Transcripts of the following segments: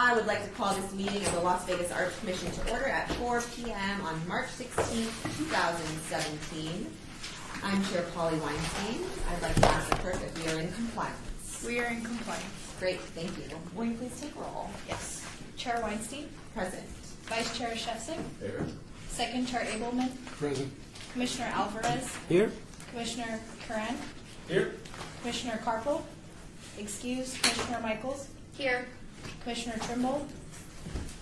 I would like to call this meeting of the Las Vegas Arts Commission to order at 4 p.m. on March 16, 2017. I'm Chair Polly Weinstein. I'd like to ask the clerk if we are in compliance. We are in compliance. Great, thank you. Will you please take roll? Yes. Chair Weinstein. Present. Vice Chair Shevsik. Here. Second Chair Abelman. Present. Commissioner Alvarez. Here. Commissioner Curran. Here. Commissioner Carpel. Excused. Commissioner Michaels. Here. Commissioner Trimble.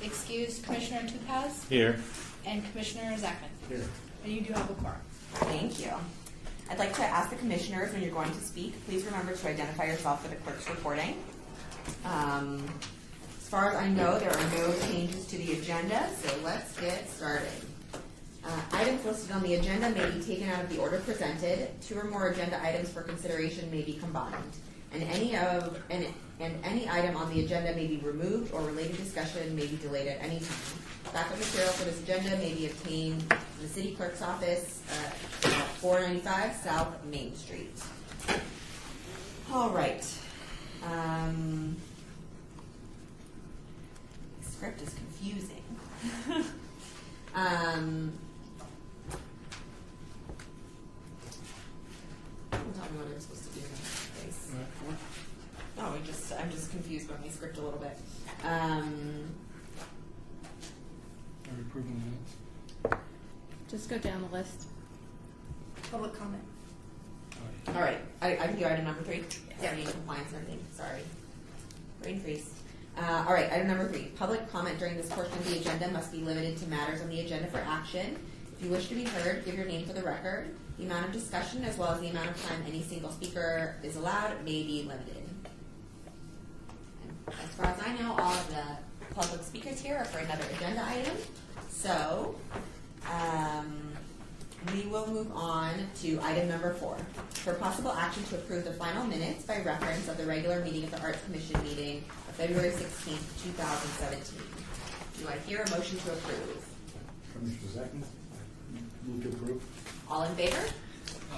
Excused. Commissioner Tupaz. Here. And Commissioner Zachman. Here. And you do have a quorum. Thank you. I'd like to ask the commissioners, when you're going to speak, please remember to identify yourself for the clerk's reporting. As far as I know, there are no changes to the agenda, so let's get started. Items listed on the agenda may be taken out of the order presented. 2 or more agenda items for consideration may be combined. And any item on the agenda may be removed, or related discussion may be delayed at any time. Backup material for this agenda may be obtained from the city clerk's office at 495 South Main Street. All right. The script is confusing. Tell me what I'm supposed to do in this case. No, I'm just confused by my script a little bit. Are we approving minutes? Just go down the list. Public comment. All right, I can do item number 3. Yeah, in compliance and everything. Sorry, brain freeze. All right, item number 3. Public comment during this portion of the agenda must be limited to matters on the agenda for action. If you wish to be heard, give your name for the record. The amount of discussion, as well as the amount of time any single speaker is allowed, may be limited. And as far as I know, all of the public speakers here are for another agenda item. So we will move on to item number 4. For possible action to approve the final minutes by reference of the regular meeting of the Arts Commission meeting of February 16, 2017. Do I hear a motion to approve? Commissioner Zachman, move to approve. All in favor?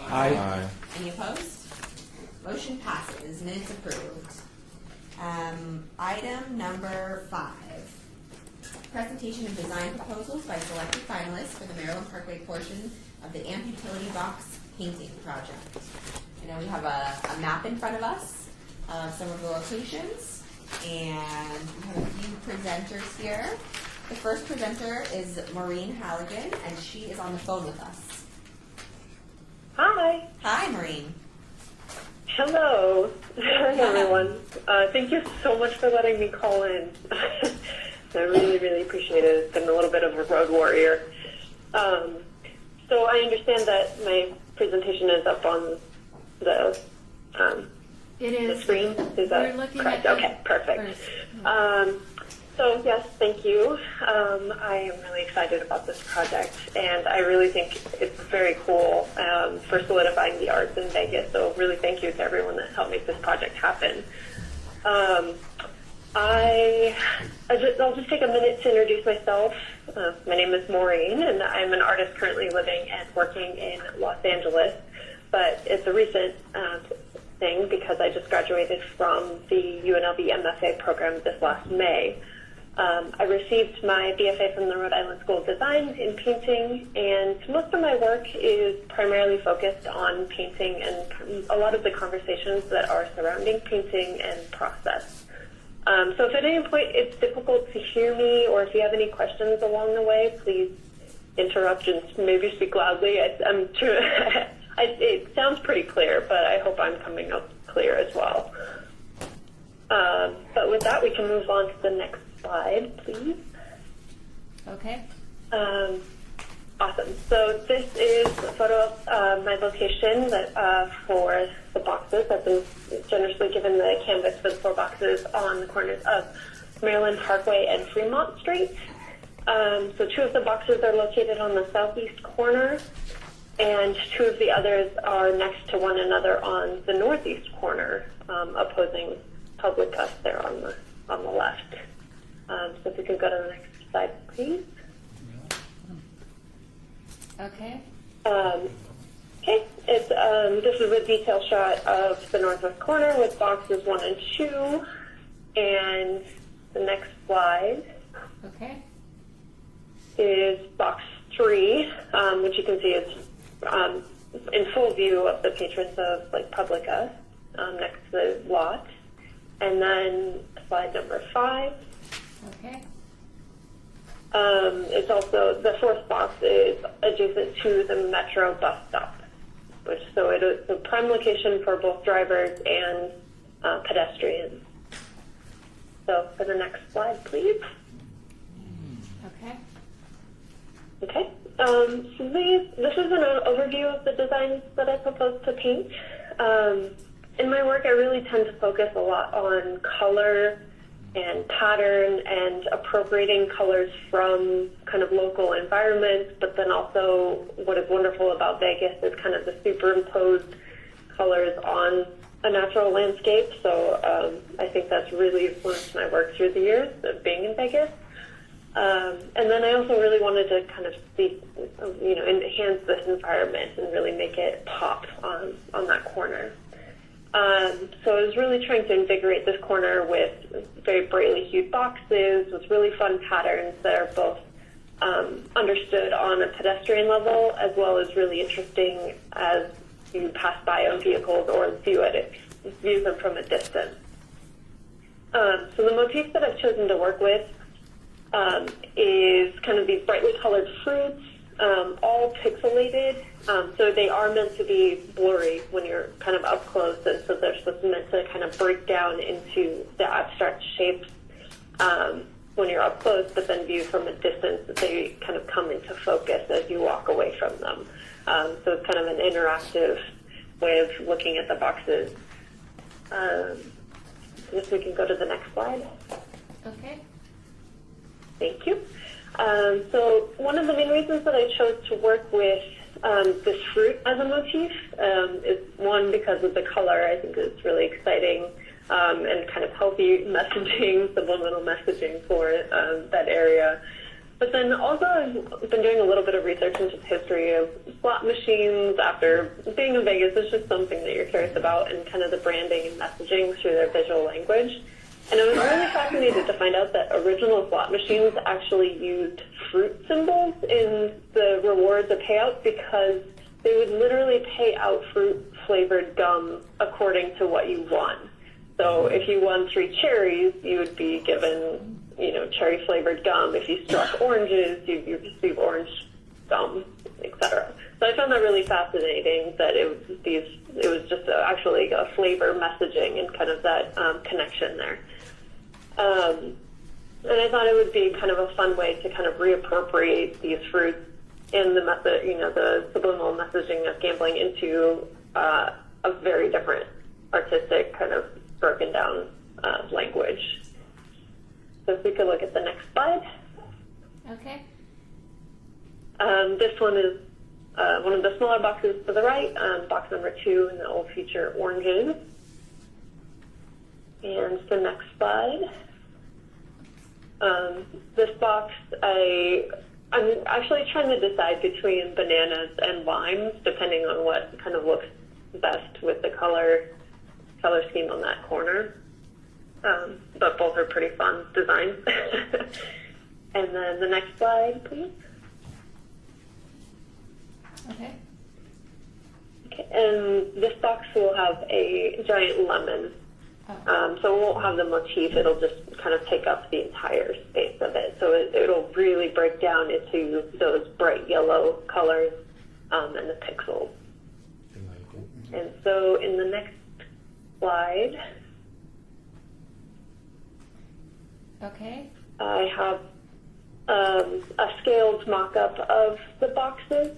Aye. Any opposed? Motion passes. Minutes approved. Item number 5. Presentation of design proposals by selected finalists for the Maryland Parkway portion of the AMP Utility Box painting project. I know we have a map in front of us of some of the locations, and we have a few presenters here. The first presenter is Maureen Halligan, and she is on the phone with us. Hi. Hi, Maureen. Hello. Hi, everyone. Thank you so much for letting me call in. I really, really appreciate it. It's been a little bit of a road warrior. So I understand that my presentation is up on the It is. the screen. Is that We're looking correct? at Okay, perfect. first. So yes, thank you. I am really excited about this project, and I really think it's very cool for solidifying the arts in Vegas. So really thank you to everyone that helped make this project happen. I'll just take a minute to introduce myself. My name is Maureen, and I'm an artist currently living and working in Los Angeles, but it's a recent thing because I just graduated from the UNLV MFA program this last May. I received my BFA from the Rhode Island School of Design in painting, and most of my work is primarily focused on painting and a lot of the conversations that are surrounding painting and process. So if at any point it's difficult to hear me, or if you have any questions along the way, please interrupt and maybe speak loudly. I'm sure it sounds pretty clear, but I hope I'm coming up clear as well. But with that, we can move on to the next slide, please. Okay. Awesome. So this is a photo of my location that for the boxes. I've been generously given the canvas for the 4 boxes on the corners of Maryland Parkway and Fremont Street. So 2 of the boxes are located on the southeast corner, and 2 of the others are next to one another on the northeast corner, opposing public us there on the left. So if we could go to the next slide, please. Okay. Okay, this is a detail shot of the northwest corner with boxes 1 and 2, and the next slide Okay. is box 3, which you can see is in full view of the patrons of Lake Publica, next to the lot. And then slide number 5. Okay. It's also, the fourth box is adjacent to the Metro bus stop, which so it is a prime location for both drivers and pedestrians. So for the next slide, please. Okay. Okay. So this is an overview of the designs that I propose to paint. In my work, I really tend to focus a lot on color and pattern and appropriating colors from kind of local environments, but then also what is wonderful about Vegas is kind of the superimposed colors on a natural landscape. So I think that's really influenced my work through the years of being in Vegas. And then I also really wanted to kind of see, enhance this environment and really make it pop on that corner. So I was really trying to invigorate this corner with very brightly hued boxes with really fun patterns that are both understood on a pedestrian level as well as really interesting as you pass by on vehicles or view them from a distance. So the motif that I've chosen to work with is kind of these brightly colored fruits, all pixelated. So they are meant to be blurry when you're kind of up close, and so they're meant to kind of break down into the abstract shapes when you're up close, but then viewed from a distance, they kind of come into focus as you walk away from them. So it's kind of an interactive way of looking at the boxes. I guess we can go to the next slide. Okay. Thank you. So one of the main reasons that I chose to work with this fruit as a motif is one, because of the color. I think it's really exciting and kind of healthy messaging, subliminal messaging for that area. But then also I've been doing a little bit of research into the history of slot machines. After being in Vegas, it's just something that you're curious about, and kind of the branding and messaging through their visual language. And I was really fascinated to find out that original slot machines actually used fruit symbols in the rewards or payouts, because they would literally pay out fruit-flavored gum according to what you won. So if you won 3 cherries, you would be given, cherry-flavored gum. If you struck oranges, you'd receive orange gum, etc. So I found that really fascinating, that it was just actually a flavor messaging and kind of that connection there. And I thought it would be kind of a fun way to kind of reappropriate these fruits in the method, the subliminal messaging of gambling into a very different artistic kind of broken down language. So if we could look at the next slide. Okay. This one is one of the smaller boxes to the right, box number 2, and it will feature oranges. And the next slide. This box, I'm actually trying to decide between bananas and limes, depending on what kind of looks best with the color scheme on that corner. But both are pretty fun designs. And then the next slide, please. Okay. Okay, and this box will have a giant lemon. So it won't have the motif, it'll just kind of take up the entire space of it. So it'll really break down into those bright yellow colors and the pixels. And so in the next slide, Okay. I have a scaled mock-up of the boxes.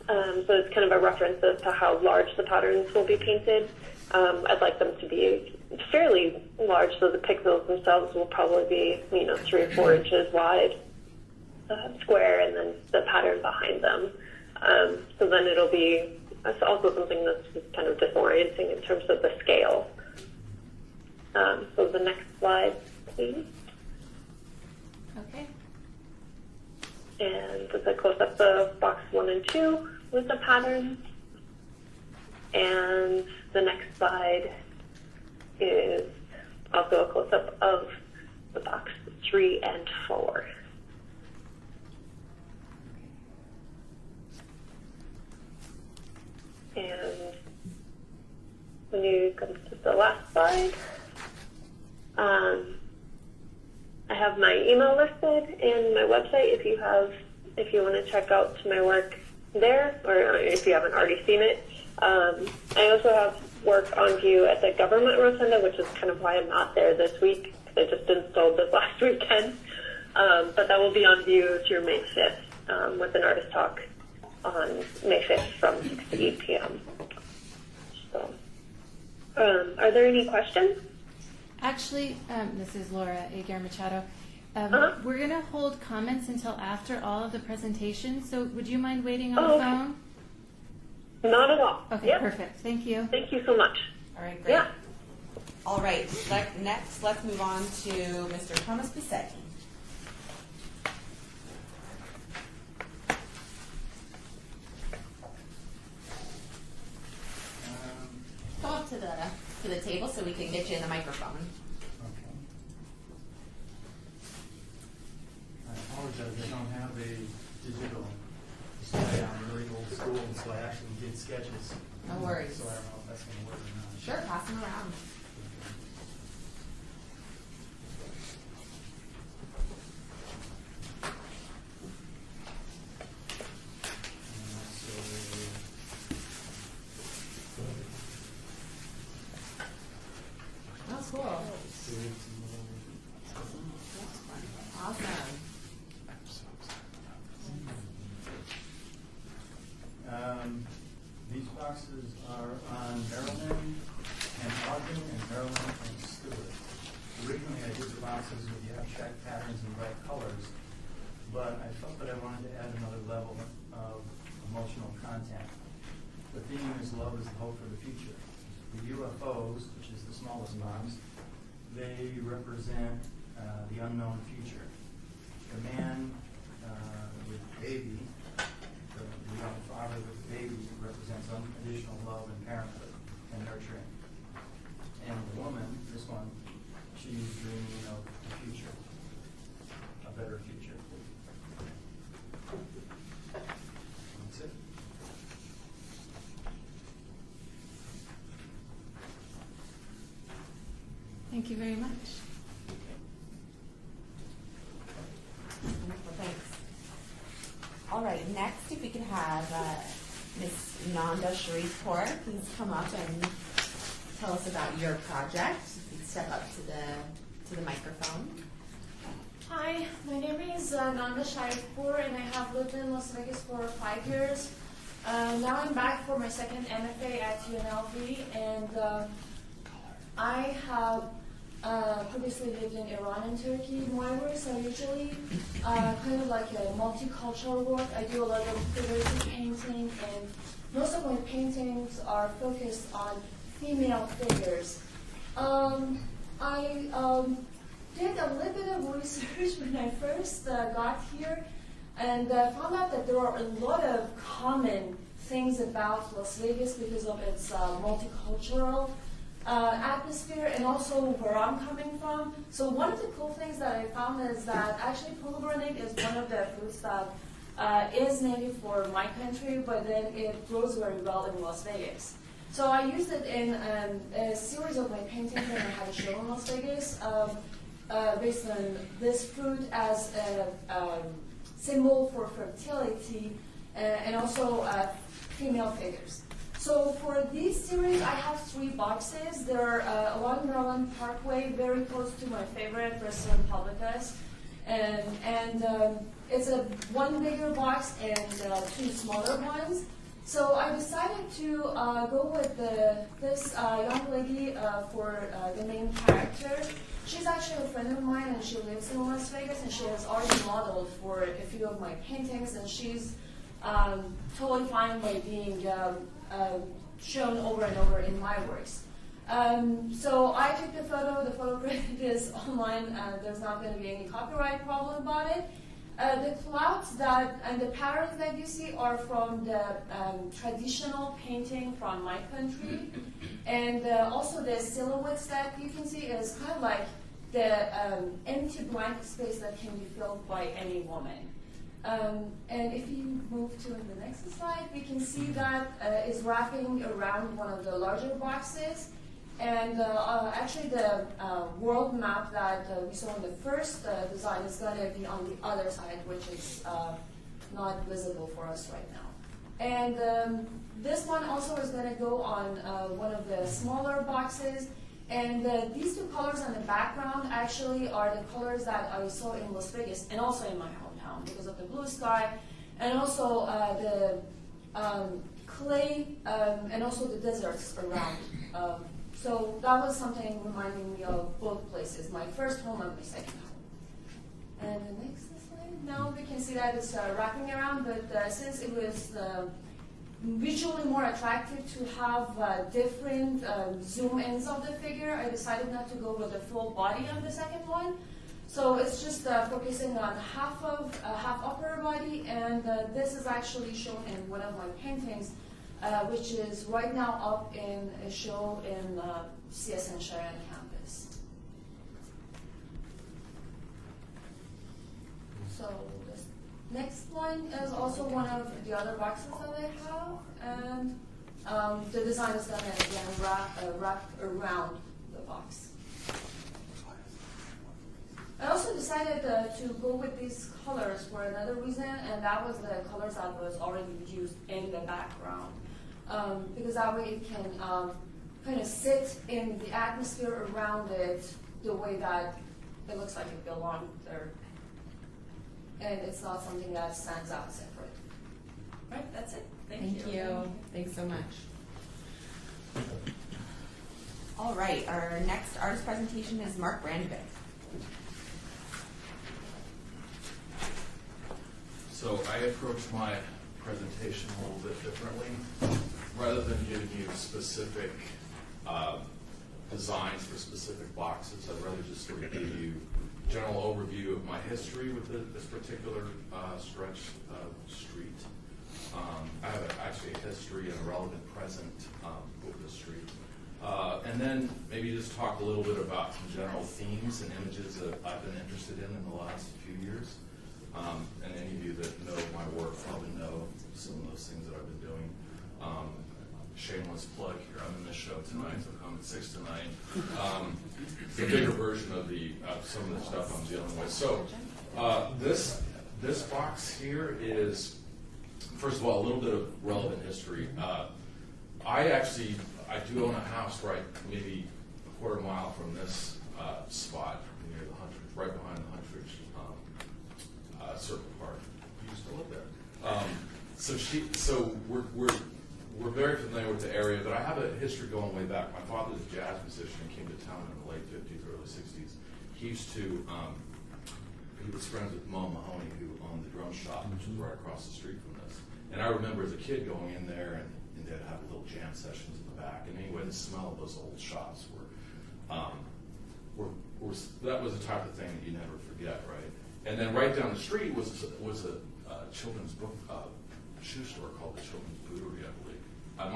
So it's kind of a reference as to how large the patterns will be painted. I'd like them to be fairly large, so the pixels themselves will probably be, 3 or 4 inches wide, square, and then the pattern behind them. So then it'll be also something that's kind of disorienting in terms of the scale. So the next slide, please. Okay. And this is a close-up of box 1 and 2 with the patterns. And the next slide is also a close-up of the box 3 and 4. And when you come to the last slide, I have my email listed and my website if you want to check out my work there, or if you haven't already seen it. I also have work on view at the government rotunda, which is kind of why I'm not there this week, because I just installed this last weekend. But that will be on view through May 5th with an artist talk on May 5th from 6 to 8 p.m. So, are there any questions? Actually, this is Laura Aguirre Machado. Uh-huh. We're going to hold comments until after all of the presentations, so would you mind waiting on Oh, the okay. phone? Not at all. Okay, Yep. perfect. Thank you. Thank you so much. All right, great. Yeah. All right, next, let's move on to Mr. Thomas Bisetti. Go up to the table so we can get you in the microphone. Okay. I apologize, I don't have a digital display. I'm really old school, so I actually did sketches. No worries. So I don't know if that's going to work or not. Sure, pass them around. Oh, cool. Awesome. These boxes are on Maryland and Ogden and Maryland and Stewart. Originally, I did the boxes with the abstract patterns and bright colors, but I felt that I wanted to add another level of emotional content. The theme is love is the hope for the future. The UFOs, which is the smallest box, they represent the unknown future. The man with the baby, the young father with the baby, represents unconditional love and parenthood and nurturing. And the woman, this one, she's dreaming of the future, a better future. That's it. Thank you very much. Wonderful, thanks. All right, next, if we could have Ms. Nanda Sharifpour, please come up and tell us about your project. You can step up to the microphone. Hi, my name is Nanda Sharifpour, and I have lived in Las Vegas for 5 years. Now I'm back for my second MFA at UNLV, and I have previously lived in Iran and Turkey. My works are usually kind of like a multicultural work. I do a lot of figurative painting, and most of my paintings are focused on female figures. I did a little bit of research when I first got here, and found out that there are a lot of common things about Las Vegas because of its multicultural atmosphere, and also where I'm coming from. So one of the cool things that I found is that actually pomegranate is one of the fruits that is native for my country, but then it grows very well in Las Vegas. So I used it in a series of my paintings that I had a show in Las Vegas, based on this fruit as a symbol for fertility, and also female figures. So for this series, I have 3 boxes. They're along Maryland Parkway, very close to my favorite restaurant, Publicus. And it's a 1 bigger box and 2 smaller ones. So I decided to go with this young lady for the main character. She's actually a friend of mine, and she lives in Las Vegas, and she has already modeled for a few of my paintings, and she's totally fine by being shown over and over in my works. So I took the photo. The photo credit is online. There's not going to be any copyright problem about it. The clouds and the patterns that you see are from the traditional painting from my country, and also the silhouettes that you can see is kind of like the empty blank space that can be filled by any woman. And if you move to the next slide, we can see that is wrapping around one of the larger boxes. And actually the world map that we saw in the first design is going to be on the other side, which is not visible for us right now. And this one also is going to go on one of the smaller boxes. And these two colors on the background actually are the colors that I saw in Las Vegas and also in my hometown because of the blue sky and also the clay and also the deserts around. So that was something reminding me of both places, my first home and my second home. And the next slide, now we can see that it's wrapping around, but since it was visually more attractive to have different zoom ins of the figure, I decided not to go with the full body on the second one. So it's just focusing on half upper body, and this is actually shown in one of my paintings, which is right now up in a show in CSN Cheyenne campus. So this next one is also one of the other boxes that I have, and the design is going to again wrap around the box. I also decided to go with these colors for another reason, and that was the colors that was already used in the background. Because that way it can kind of sit in the atmosphere around it the way that it looks like it belonged there. And it's not something that stands out separate. Right, that's it. Thank you. Thanks so much. All right, our next artist presentation is Mark Brandovic. So I approached my presentation a little bit differently. Rather than giving you specific designs for specific boxes, I'd rather just sort of give you a general overview of my history with this particular stretch of street. I have actually a history and a relevant present with the street. And then maybe just talk a little bit about some general themes and images that I've been interested in the last few years. And any of you that know my work probably know some of those things that I've been doing. Shameless plug here. I'm in this show tonight, so come at 6 to 9. It's a bigger version of some of the stuff I'm dealing with. So this box here is, first of all, a little bit of relevant history. I do own a house maybe a quarter mile from this spot near the Huntridge, right behind the Huntridge Circle Park. You used to live there. So we're very familiar with the area, but I have a history going way back. My father was a jazz musician and came to town in the late 50s, early 60s. He was friends with Mo Mahoney, who owned the drum shop, which was right across the street from this. And I remember as a kid going in there, and they'd have little jam sessions in the back. And anyway, the smell of those old shops that was the type of thing that you never forget, right? And then right down the street was a children's book shoe store called the Children's Bootery, I believe. I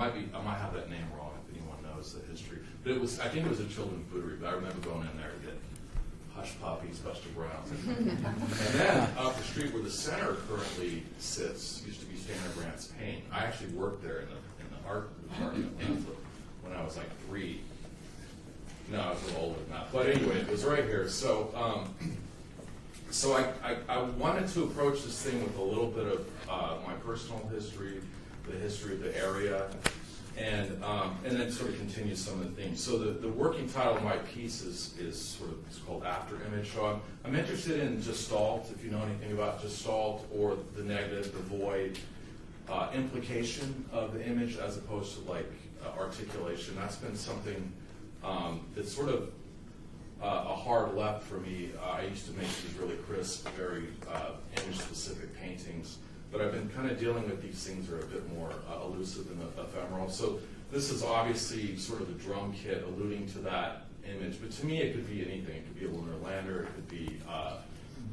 might have that name wrong if anyone knows the history. But I think it was a Children's Bootery, but I remember going in there to get Hush Puppies, Buster Browns. And then up the street where the center currently sits used to be Standard Grant's Paint. I actually worked there in the art department when I was like 3. No, I was a little older than that. But anyway, it was right here. So I wanted to approach this thing with a little bit of my personal history, the history of the area, and then sort of continue some of the themes. So the working title of my piece is called After Image. So I'm interested in Gestalt, if you know anything about Gestalt, or the negative, the void, implication of the image as opposed to articulation. That's been something that's sort of a hard left for me. I used to make these really crisp, very image-specific paintings, but I've been kind of dealing with these things that are a bit more elusive and ephemeral. So this is obviously sort of a drum kit alluding to that image, but to me it could be anything. It could be a lunar lander.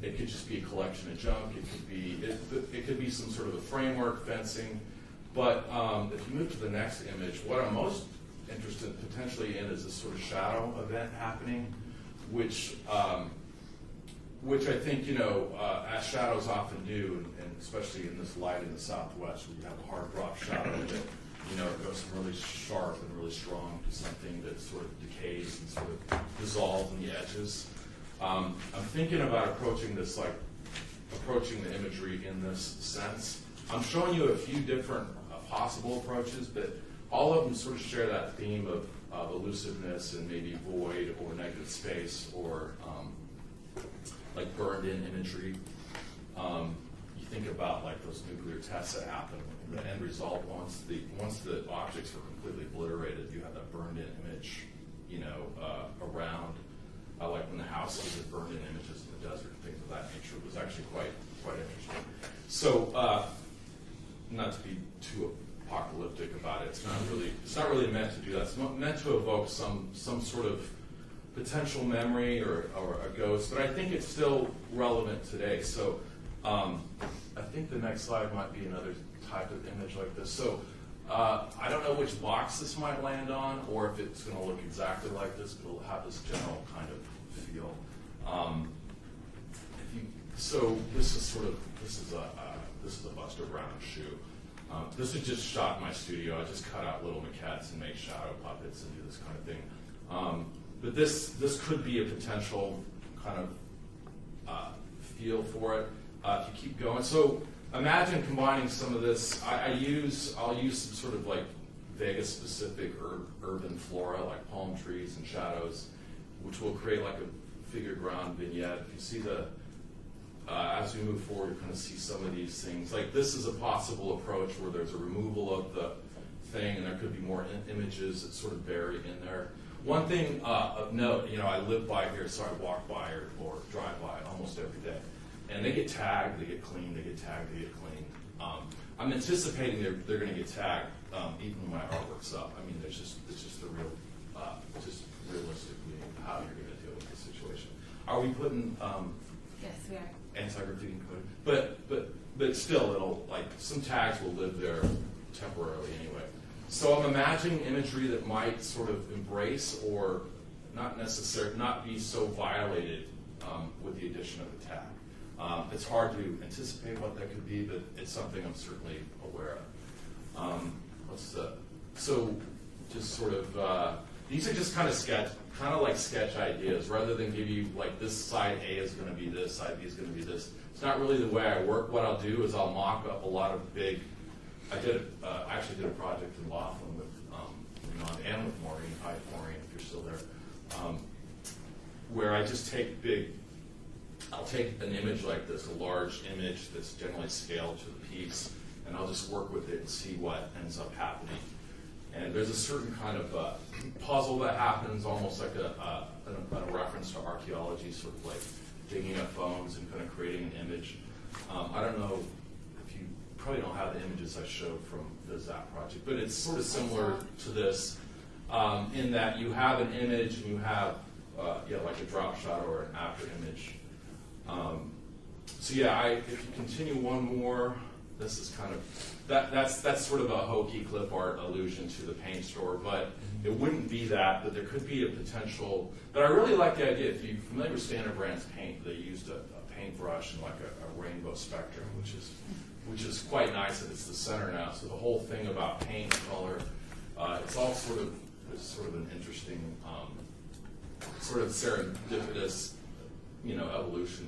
It could just be a collection of junk. It could be some sort of a framework, fencing. But if you move to the next image, what I'm most interested potentially in is this sort of shadow event happening which I think, as shadows often do, and especially in this light in the southwest, where you have a hard drop shadow that, it goes from really sharp and really strong to something that sort of decays and sort of dissolves in the edges. I'm thinking about approaching the imagery in this sense. I'm showing you a few different possible approaches, but all of them sort of share that theme of elusiveness and maybe void or negative space or like burned-in imagery. You think about like those nuclear tests that happen. The end result, once the objects were completely obliterated, you have that burned-in image, around. Like when the houses had burned-in images in the desert and things of that nature. It was actually quite interesting. So, not to be too apocalyptic about it, it's not really meant to do that. It's meant to evoke some sort of potential memory or a ghost, but I think it's still relevant today. So I think the next slide might be another type of image like this. So I don't know which box this might land on, or if it's going to look exactly like this, but it'll have this general kind of feel. So this is a Buster Brown shoe. This is just shot in my studio. I just cut out little maquettes and make shadow puppets and do this kind of thing. But this could be a potential kind of feel for it if you keep going. So imagine combining some of this. I'll use some sort of like Vegas-specific urban flora, like palm trees and shadows, which will create like a figure ground vignette. If you see as we move forward, you kind of see some of these things. Like this is a possible approach where there's a removal of the thing, and there could be more images that sort of bury in there. One thing of note, I live by here, so I walk by or drive by almost every day. And they get tagged, they get cleaned, they get tagged, they get cleaned. I'm anticipating they're going to get tagged even when my artwork's up. I mean, it's just the real, just realistically how you're going to deal with the situation. Are we putting Yes, we are. anti-graffiti code? But still, it'll some tags will live there temporarily anyway. So I'm imagining imagery that might sort of embrace or not be so violated with the addition of a tag. It's hard to anticipate what that could be, but it's something I'm certainly aware of. So just sort of, these are just kind of like sketch ideas, rather than give you like this side A is going to be this, side B is going to be this. It's not really the way I work. What I'll do is I'll mock up a lot of big. I actually did a project in Laughlin with and with Maureen. Hi, Maureen, if you're still there. Where I just I'll take an image like this, a large image that's generally scaled to the piece, and I'll just work with it and see what ends up happening. And there's a certain kind of puzzle that happens, almost like a reference to archaeology, sort of like digging up bones and kind of creating an image. I don't know if you probably don't have the images I showed from the ZAP project, but it's sort of similar to this in that you have an image and you have like a drop shot or an after image. If you continue one more, this is kind of that's sort of a hokey clip art allusion to the paint store, but it wouldn't be that. But there could be a potential. But I really like the idea. If you're familiar with Standard Brands paint, they used a paintbrush and like a rainbow spectrum, which is quite nice that it's the center now. So the whole thing about paint and color, it's all sort of an interesting, sort of serendipitous, evolution.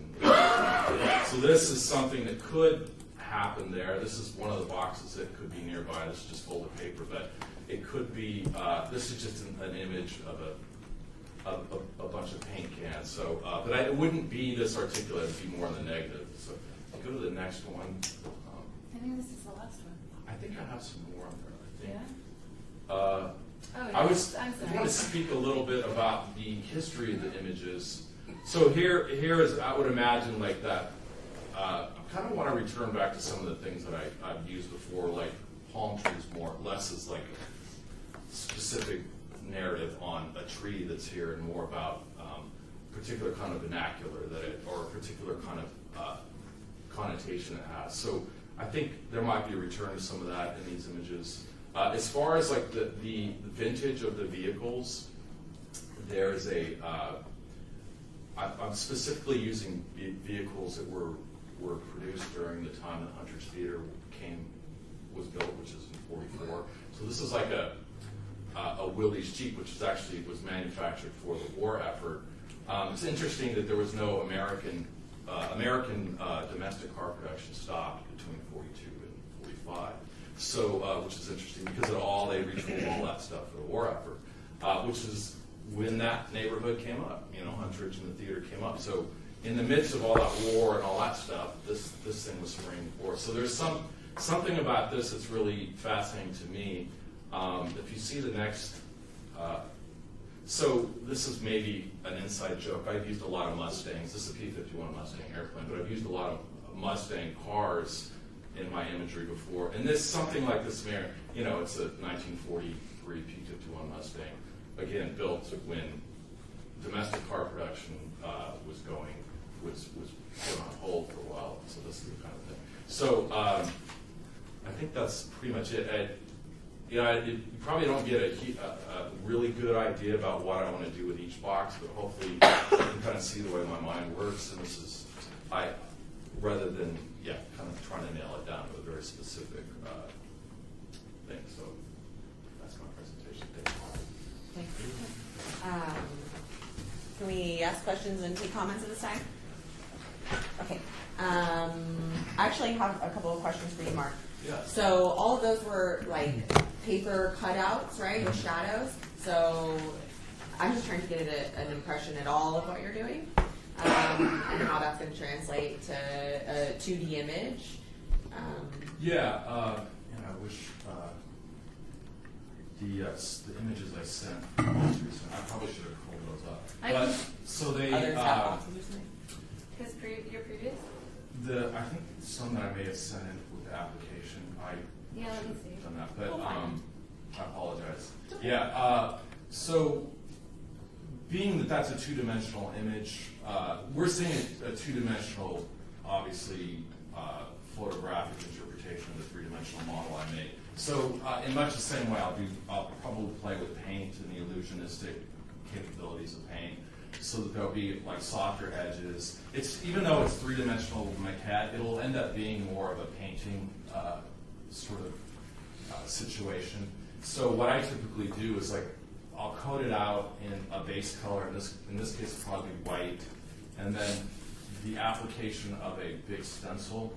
So this is something that could happen there. This is one of the boxes that could be nearby. This is just folded paper, but it could be. This is just an image of a bunch of paint cans. So, but it wouldn't be this articulate. It'd be more in the negative. So, go to the next one. I think this is the last one. I think I have some more on there. I think. Yeah? I want to speak a little bit about the history of the images. So here is, I would imagine, like that. I kind of want to return back to some of the things that I've used before, like palm trees more or less as like specific narrative on a tree that's here, and more about particular kind of vernacular or a particular kind of connotation it has. So I think there might be a return to some of that in these images. As far as like the vintage of the vehicles, there's I'm specifically using vehicles that were produced during the time that Hunter's Theater was built, which is in '44. So this is like a Willys Jeep, which was manufactured for the war effort. It's interesting that there was no American domestic car production stopped between '42 and '45. So, which is interesting because they retooled all that stuff for the war effort, which is when that neighborhood came up. Huntridge and the theater came up. So, in the midst of all that war and all that stuff, this thing was spraying for. So there's something about this that's really fascinating to me. If you see the next, so this is maybe an inside joke. I've used a lot of Mustangs. This is a P-51 Mustang airplane, but I've used a lot of Mustang cars in my imagery before. And something like this, it's a 1943 P-51 Mustang, again built when domestic car production was put on hold for a while. So this is the kind of thing. So I think that's pretty much it. You probably don't get a really good idea about what I want to do with each box, but hopefully you can kind of see the way my mind works. And this is, rather than, kind of trying to nail it down to a very specific thing. So that's my presentation. Thank you. Can we ask questions and take comments at this time? Okay. I actually have a couple of questions for you, Mark. Yeah. So all of those were like paper cutouts, right, with shadows. So I'm just trying to get an impression at all of what you're doing and how that's going to translate to a 2D image. And I wish the images I sent most recent, I probably should have pulled those up. Other top boxes or something? Your previous? I think some that I may have sent in with the application, I Yeah, let me should see. have done that, but Well, fine. I apologize. So being that that's a two-dimensional image, we're seeing a two-dimensional, obviously, photographic interpretation of the three-dimensional model I made. So in much the same way, I'll probably play with paint and the illusionistic capabilities of paint, so that there'll be like softer edges. Even though it's three-dimensional maquette, it'll end up being more of a painting sort of situation. So what I typically do is I'll coat it out in a base color. In this case, it's probably white, and then the application of a big stencil,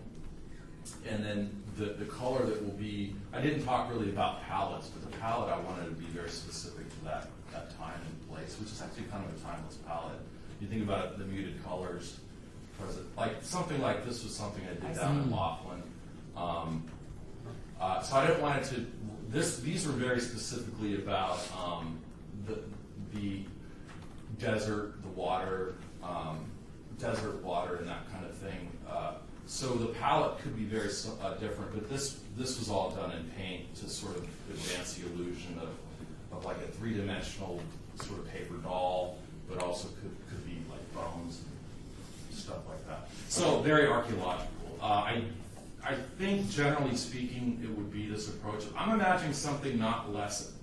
and then the color that will be. I didn't talk really about palettes, but the palette I wanted to be very specific to that time and place, which is actually kind of a timeless palette. You think about the muted colors, like something like this was something I did down in Laughlin. So I didn't want it to. These were very specifically about the desert, the water, desert water, and that kind of thing. So the palette could be very different, but this was all done in paint to sort of advance the illusion of like a three-dimensional sort of paper doll, but also could be like bones and stuff like that. So very archaeological. I think generally speaking it would be this approach. I'm imagining something not less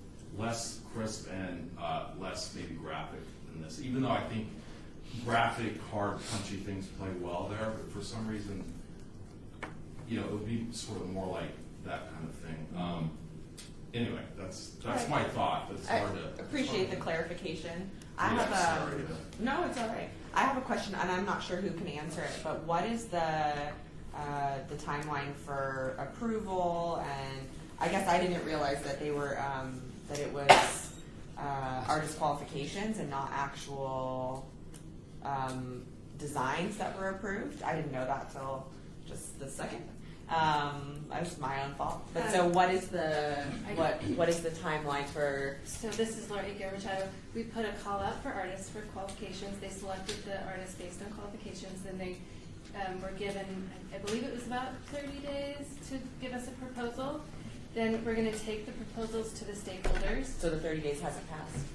crisp and less maybe graphic than this, even though I think graphic, hard, punchy things play well there, but for some reason, it would be sort of more like that kind of thing. Anyway, that's my thought. But it's hard to appreciate the clarification. I Yeah, have sorry. no, it's all right. I have a question, and I'm not sure who can answer it. But what is the timeline for approval? And I guess I didn't realize that they were that it was artist qualifications and not actual designs that were approved. I didn't know that till just the second. That was my own fault. But so what is the timeline for? So this is Laura Machado. We put a call out for artists for qualifications. They selected the artists based on qualifications. Then they were given, I believe it was about 30 days to give us a proposal. Then we're going to take the proposals to the stakeholders. So the 30 days hasn't passed.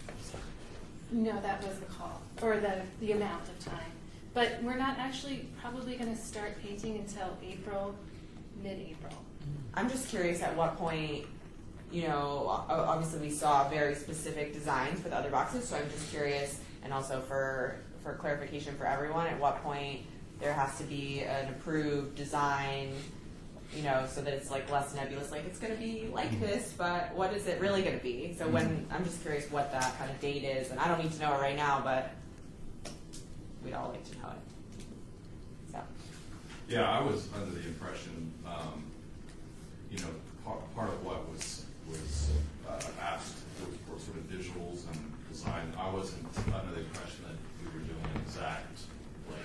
No, that was the call, or the amount of time. But we're not actually probably going to start painting until April, mid-April. I'm just curious at what point, obviously we saw very specific designs for the other boxes, so I'm just curious, and also for for clarification for everyone, at what point there has to be an approved design, you know, so that it's like less nebulous, like it's gonna be like this, but what is it really gonna be? So when, I'm just curious what that kind of date is, and I don't need to know it right now, but we'd all like to know it. So, Yeah, I was under the impression, you know, part of what was asked were sort of visuals and design. I wasn't under the impression that we were doing exact, like,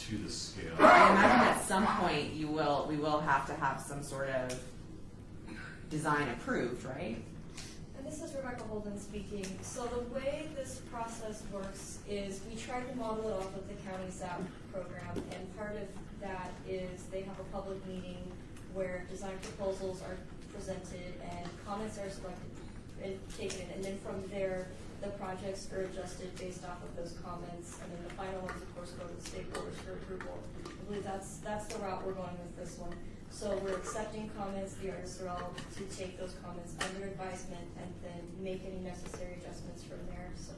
to the scale. I imagine at some point we will have to have some sort of design approved, right? And this is Rebecca Holden speaking. So the way this process works is we try to model it off of the county ZAP program, and part of that is they have a public meeting where design proposals are presented and comments are selected and taken in, and then from there the projects are adjusted based off of those comments, and then the final ones of course go to the stakeholders for approval. I believe that's the route we're going with this one. So we're accepting comments, the artists are all to take those comments under advisement and then make any necessary adjustments from there. So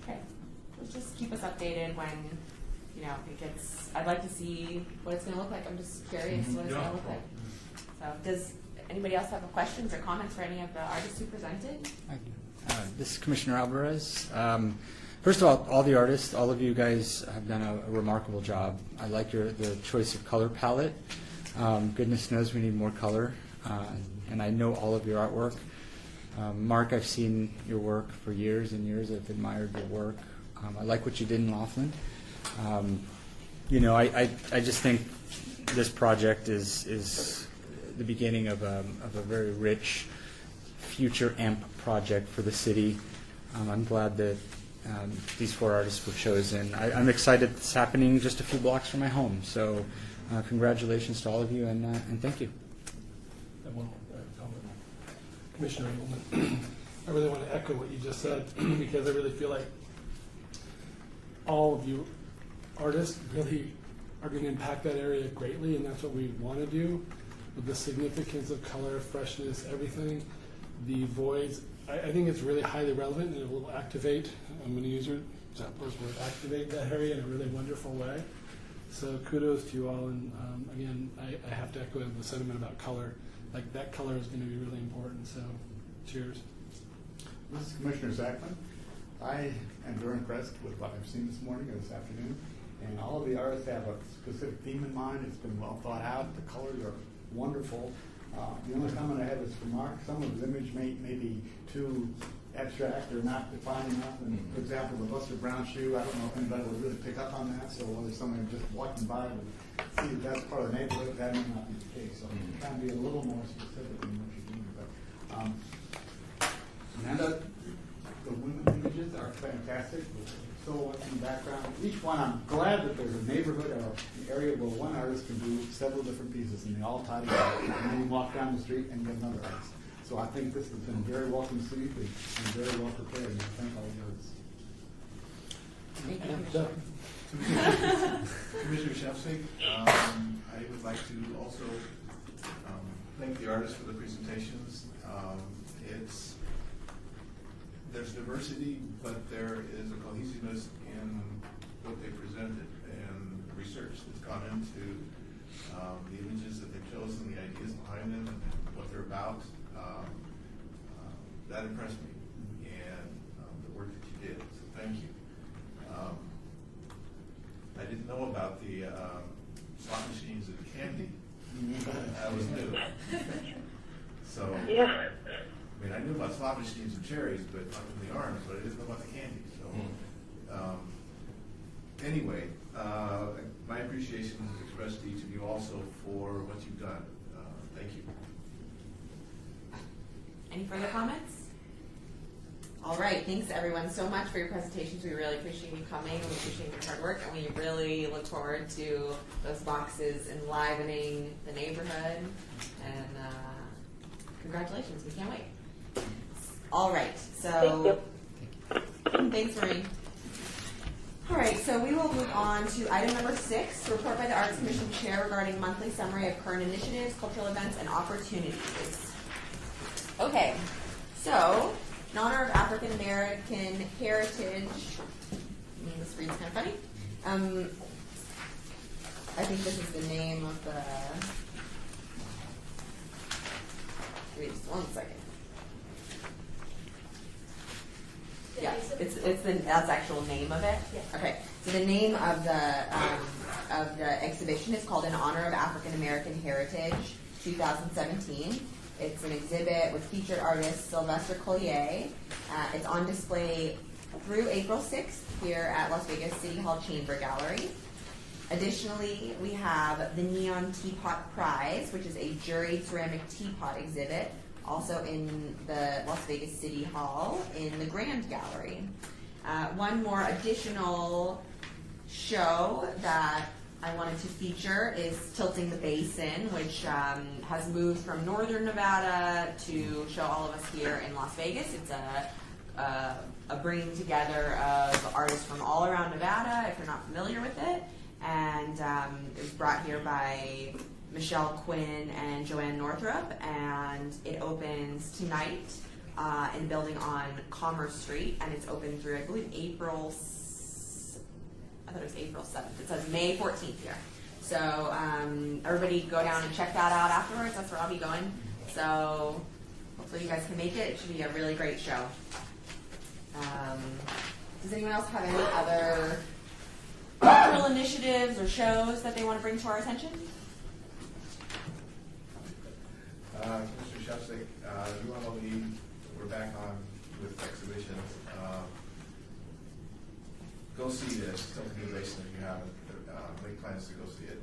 Okay. Well, just keep us updated when, you know, it gets, I'd like to see what it's gonna look like. I'm just curious what it's gonna look like. So does anybody else have questions or comments for any of the artists who presented? This is Commissioner Alvarez. First of all the artists, all of you guys have done a remarkable job. I like the choice of color palette. Goodness knows we need more color, and I know all of your artwork. Mark, I've seen your work for years and years. I've admired your work. I like what you did in Laughlin. You know, I just think this project is the beginning of a very rich future AMP project for the city. I'm glad that these 4 artists were chosen. I'm excited it's happening just a few blocks from my home. So congratulations to all of you, and thank you. And one more comment. Commissioner Engelmann, I really want to echo what you just said because I really feel like all of you artists really are going to impact that area greatly, and that's what we want to do with the significance of color, freshness, everything. The voids, I think it's really highly relevant, and it will activate, I'm going to use your Zappos word, activate that area in a really wonderful way. So kudos to you all, and again, I have to echo the sentiment about color. Like, that color is going to be really important, so cheers. This is Commissioner Zachman. I am very impressed with what I've seen this morning or this afternoon, and all of the artists have a specific theme in mind. It's been well thought out. The colors are wonderful. The only comment I have is for Mark. Some of his image may be too abstract or not defined enough. And for example, the Buster Brown shoe, I don't know if anybody would really pick up on that. So whether somebody just walking by would see that that's part of the neighborhood, that may not be the case. So trying to be a little more specific in what you're doing. But Amanda, the women images are fantastic. So what's in the background? Each one, I'm glad that there's a neighborhood or an area where one artist can do several different pieces and they all tie together. And then you walk down the street and get another artist. So I think this has been very well conceived and very well prepared. And I thank all the artists. Commissioner Shefsik, I would like to also thank the artists for the presentations. There's diversity, but there is a cohesiveness in what they presented and the research that's gone into the images that they've chosen, the ideas behind them, and what they're about. That impressed me, and the work that you did, so thank you. I didn't know about the slot machines and candy. That was new. So, Yeah. I mean, I knew about slot machines and cherries, but not from the orange, but I didn't know about the candy. So, anyway, my appreciation is expressed to each of you also for what you've done. Thank you. Any further comments? All right, thanks everyone so much for your presentations. We really appreciate you coming. We appreciate your hard work, and we really look forward to those boxes enlivening the neighborhood. And congratulations, we can't wait. All right, so thanks, Maureen. All right, so we will move on to item number 6, report by the Arts Commission Chair regarding monthly summary of current initiatives, cultural events, and opportunities. Okay, so in honor of African American Heritage mean, this reads kind of funny. I think this is the name of the. Wait just 1 second. Yeah, it's that's the actual name of it. Yeah. Okay, so the name of the exhibition is called In Honor of African American Heritage 2017. It's an exhibit with featured artist Sylvester Collier. It's on display through April 6th here at Las Vegas City Hall Chamber Gallery. Additionally, we have the Neon Teapot Prize, which is a juried ceramic teapot exhibit, also in the Las Vegas City Hall in the Grand Gallery. One more additional show that I wanted to feature is Tilting the Basin, which has moved from northern Nevada to show all of us here in Las Vegas. It's a bringing together of artists from all around Nevada, if you're not familiar with it. And it was brought here by Michelle Quinn and Joanne Northrup, and it opens tonight in a building on Commerce Street, and it's open through, I believe, April 7th. It says May 14th here. So everybody go down and check that out afterwards. That's where I'll be going. So hopefully you guys can make it. It should be a really great show. Does anyone else have any other cultural initiatives or shows that they want to bring to our attention? Mr. Shevsik, UNLV, we're back on with exhibitions. Go see this, Tilting the Basin if you haven't. Make plans to go see it.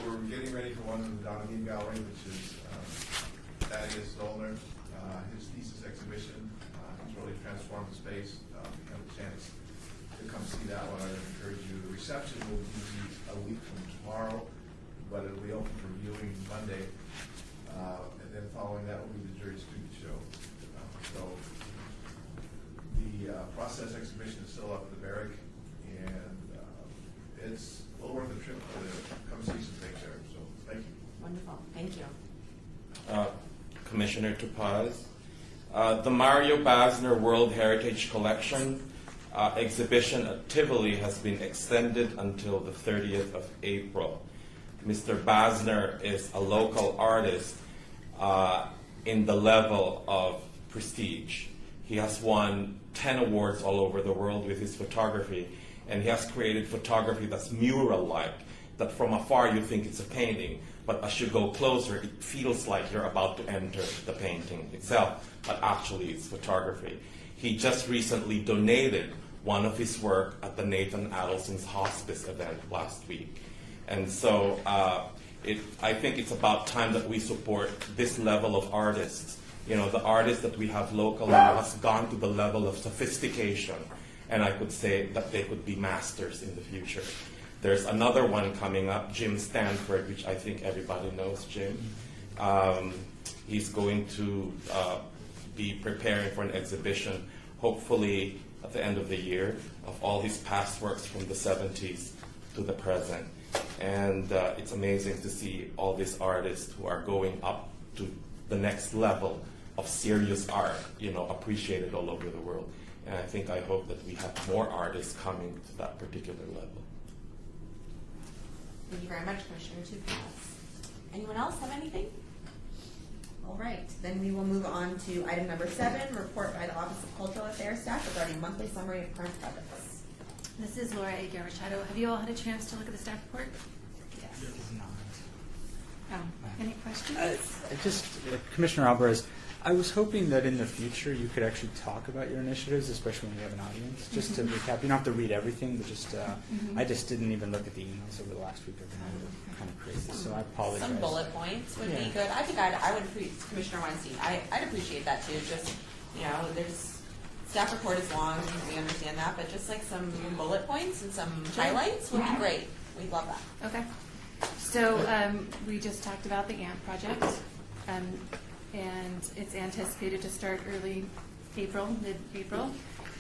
We're getting ready for one in the Donovan Gallery, which is Thaddeus Zollner, his thesis exhibition. He's really transformed the space. If you have a chance to come see that one, I'd encourage you. The reception will be a week from tomorrow, but it'll be open for viewing Monday. And then following that will be the jury student show. So the process exhibition is still up at the Barrick, and it's well worth the trip to come see some things there. So thank you. Wonderful. Thank you. Commissioner Topaz. The Mario Basner World Heritage Collection exhibition at Tivoli has been extended until the 30th of April. Mr. Basner is a local artist in the level of prestige. He has won 10 awards all over the world with his photography, and he has created photography that's mural-like, that from afar you think it's a painting, but as you go closer, it feels like you're about to enter the painting itself, but actually it's photography. He just recently donated one of his work at the Nathan Adelson's hospice event last week. And so I think it's about time that we support this level of artists. You know, the artists that we have locally has gone to the level of sophistication, and I could say that they could be masters in the future. There's another one coming up, Jim Stanford, which I think everybody knows Jim. He's going to be preparing for an exhibition, hopefully at the end of the year, of all his past works from the 70s to the present. And it's amazing to see all these artists who are going up to the next level of serious art, you know, appreciated all over the world. And I hope that we have more artists coming to that particular level. Thank you very much, Commissioner Tupaz. Anyone else have anything? All right, then we will move on to item number 7, report by the Office of Cultural Affairs staff regarding monthly summary of current projects. This is Laura A. Garachado. Have you all had a chance to look at the staff report? It is not. Any questions? Commissioner Alvarez, I was hoping that in the future you could actually talk about your initiatives, especially when you have an audience. Just to recap, you don't have to read everything, but just I just didn't even look at the emails over the last week. I've been kind of crazy, so I apologize. Some bullet points would be good. I think I would appreciate, Commissioner Weinstein, I'd appreciate that too. Just, you know, there's staff report is long, we understand that, but just like some bullet points and some highlights would be great. We'd love that. Okay. So we just talked about the AMP project, and it's anticipated to start early April, mid-April.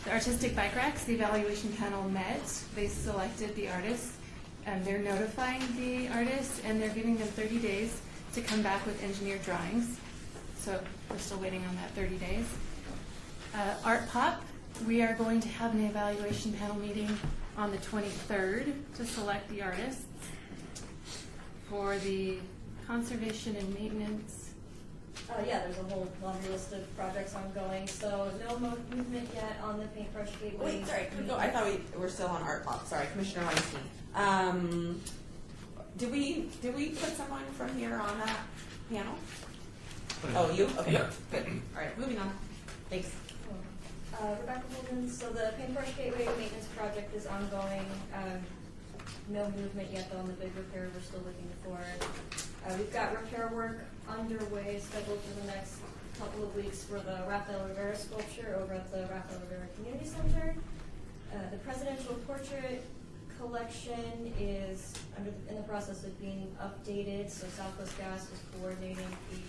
The artistic bike racks, the evaluation panel met. They selected the artists. They're notifying the artists, and they're giving them 30 days to come back with engineered drawings. So we're still waiting on that 30 days. Art Pop We are going to have an evaluation panel meeting on the 23rd to select the artists for the conservation and maintenance. Yeah, there's a whole laundry list of projects ongoing, so no movement yet on the paintbrush gateway. Wait, sorry, can we go? I thought we were still on art pop. Sorry, Commissioner Weinstein. Did we put someone from here on that panel? Oh, you? Okay, good. All right, moving on. Thanks. Rebecca Holden, so the paintbrush gateway maintenance project is ongoing. No movement yet though on the big repair we're still looking for. We've got repair work underway scheduled for the next couple of weeks for the Rafael Rivera sculpture over at the Rafael Rivera Community Center. The presidential portrait collection is in the process of being updated, so Southwest Gas is coordinating the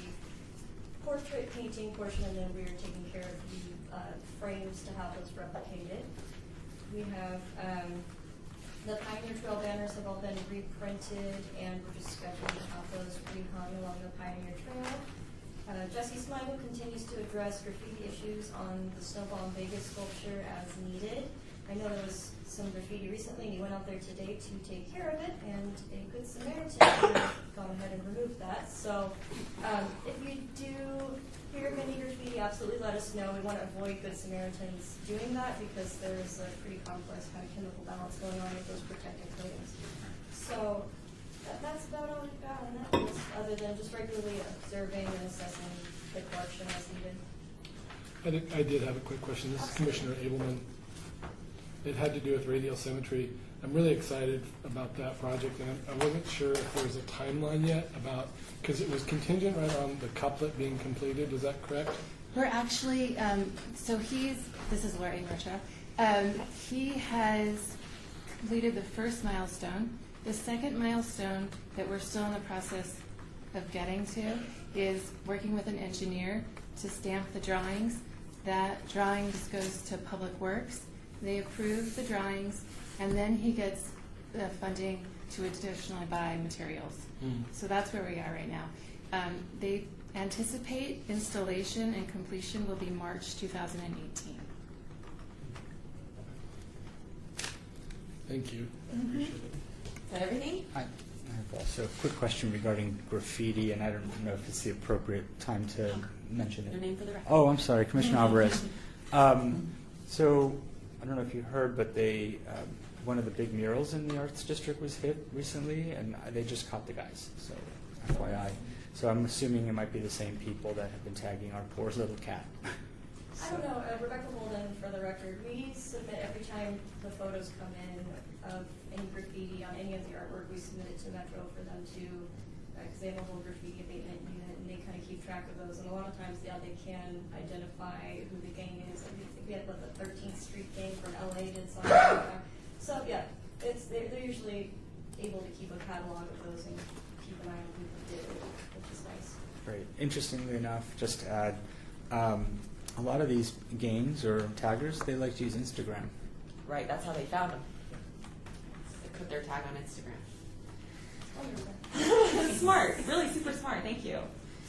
portrait painting portion, and then we are taking care of the frames to have those replicated. We have the Pioneer Trail banners have all been reprinted, and we're just scheduling to have those rehung along the Pioneer Trail. Jesse Smigel continues to address graffiti issues on the Snowball in Vegas sculpture as needed. I know there was some graffiti recently, and he went out there today to take care of it, and a Good Samaritan has gone ahead and removed that. So if you do hear of any graffiti, absolutely let us know. We want to avoid Good Samaritans doing that because there's a pretty complex kind of chemical balance going on with those protected coatings. So that's about all we've got on that list, other than just regularly observing and assessing the collection as needed. I did have a quick question. This is Commissioner Abelman. It had to do with radial symmetry. I'm really excited about that project, and I wasn't sure if there was a timeline yet about, because it was contingent right on the couplet being completed. Is that correct? We're actually, this is Laura Ingercha. He has completed the first milestone. The second milestone that we're still in the process of getting to is working with an engineer to stamp the drawings. That drawings goes to Public Works. They approve the drawings, and then he gets the funding to additionally buy materials. So that's where we are right now. They anticipate installation and completion will be March 2018. Thank you. Is that everything? I have also a quick question regarding graffiti, and I don't know if it's the appropriate time to mention it. Your name for the record. Oh, I'm sorry, Commissioner Alvarez. So I don't know if you heard, but one of the big murals in the Arts District was hit recently, and they just caught the guys. So FYI. So I'm assuming it might be the same people that have been tagging our poor little cat. I don't know, Rebecca Holden, for the record, we submit every time the photos come in of any graffiti on any of the artwork, we submit it to Metro for them to, because they have a whole graffiti abatement unit, and they kind of keep track of those. And a lot of times, yeah, they can identify who the gang is. I think we had the 13th Street gang from LA did something. So yeah, they're usually able to keep a catalog of those and keep an eye on who did it, which is nice. Great. Interestingly enough, just to add, a lot of these gangs or taggers, they like to use Instagram. Right, that's how they found them. They put their tag on Instagram. Smart, really super smart. Thank you.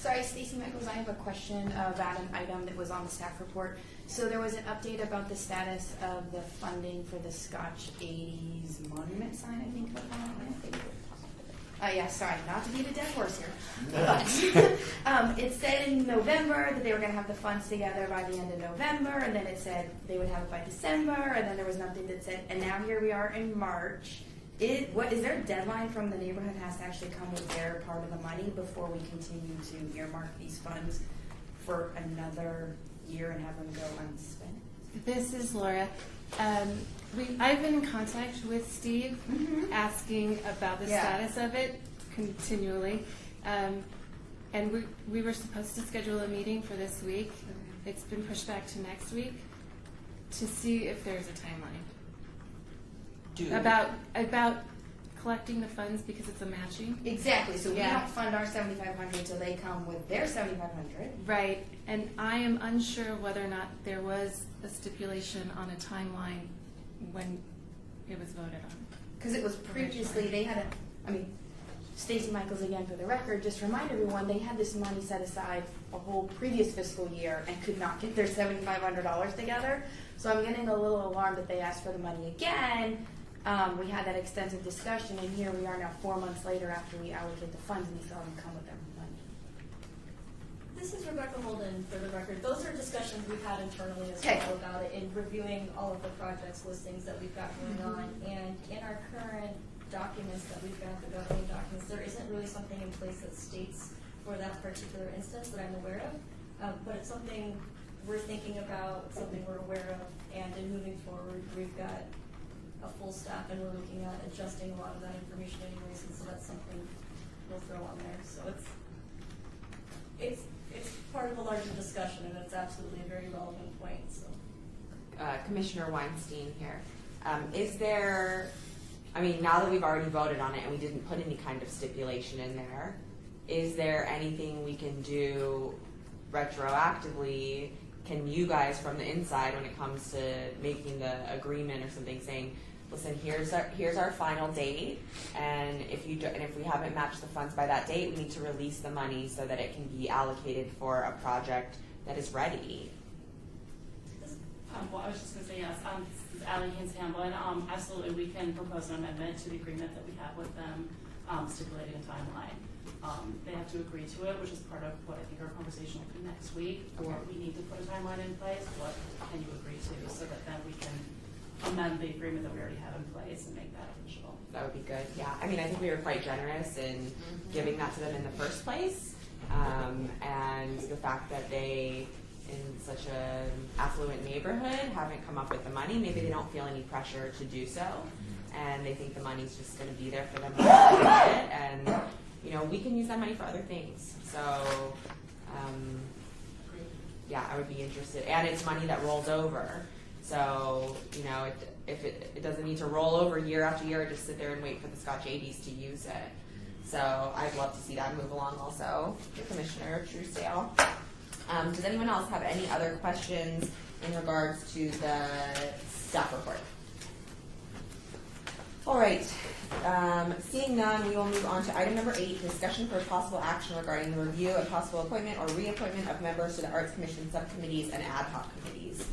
Sorry, Stacy Michaels, I have a question about an item that was on the staff report. So there was an update about the status of the funding for the Scotch 80s monument sign, I think we're calling it. Yeah, sorry, not to be the dead horse here. But it said in November that they were going to have the funds together by the end of November, and then it said they would have it by December, and then there was an update that said, and now here we are in March. Is there a deadline from the neighborhood that has to actually come with their part of the money before we continue to earmark these funds for another year and have them go unspent? This is Laura. I've been in contact with Steve, asking about the status of it continually, and we were supposed to schedule a meeting for this week. It's been pushed back to next week to see if there's a timeline about collecting the funds because it's a matching. Exactly. So we don't fund our $7,500 so they come with their $7,500. Right. And I am unsure whether or not there was a stipulation on a timeline when it was voted on. Because it was previously, they had Stacy Michaels, again for the record, just remind everyone, they had this money set aside a whole previous fiscal year and could not get their $7,500 together. So I'm getting a little alarmed that they asked for the money again. We had that extensive discussion, and here we are now 4 months later after we allocate the funds, and they still haven't come with their money. This is Rebecca Holden, for the record. Those are discussions we've had internally as Okay. well about it in reviewing all of the projects listings that we've got going on. And in our current documents that we've got, the governing documents, there isn't really something in place that states for that particular instance that I'm aware of. But it's something we're thinking about, something we're aware of, and in moving forward, we've got a full staff and we're looking at adjusting a lot of that information anyways, and so that's something we'll throw on there. So it's part of a larger discussion, and it's absolutely a very relevant point. So, Commissioner Weinstein here. Is there, I mean, now that we've already voted on it and we didn't put any kind of stipulation in there, is there anything we can do retroactively? Can you guys from the inside, when it comes to making the agreement or something, saying, listen, here's our final date, and if we haven't matched the funds by that date, we need to release the money so that it can be allocated for a project that is ready. Well, I was just going to say yes. This is Allie Haynes-Hamblin. Absolutely, we can propose an amendment to the agreement that we have with them, stipulating a timeline. They have to agree to it, which is part of what I think our conversation will be next week. Or we need to put a timeline in place. What can you agree to, so that then we can amend the agreement that we already have in place and make that official. That would be good. Yeah, I mean, I think we were quite generous in giving that to them in the first place, and the fact that they, in such an affluent neighborhood, haven't come up with the money. Maybe they don't feel any pressure to do so, and they think the money's just going to be there for them to get it, and you know, we can use that money for other things. So, yeah, I would be interested. And it's money that rolls over. So, you know, if it doesn't need to roll over year after year, just sit there and wait for the Scotch 80s to use it. So I'd love to see that move along also. Commissioner Truesdale. Does anyone else have any other questions in regards to the staff report? All right. Seeing none, we will move on to item number 8, discussion for possible action regarding the review and possible appointment or reappointment of members to the Arts Commission subcommittees and ad hoc committees.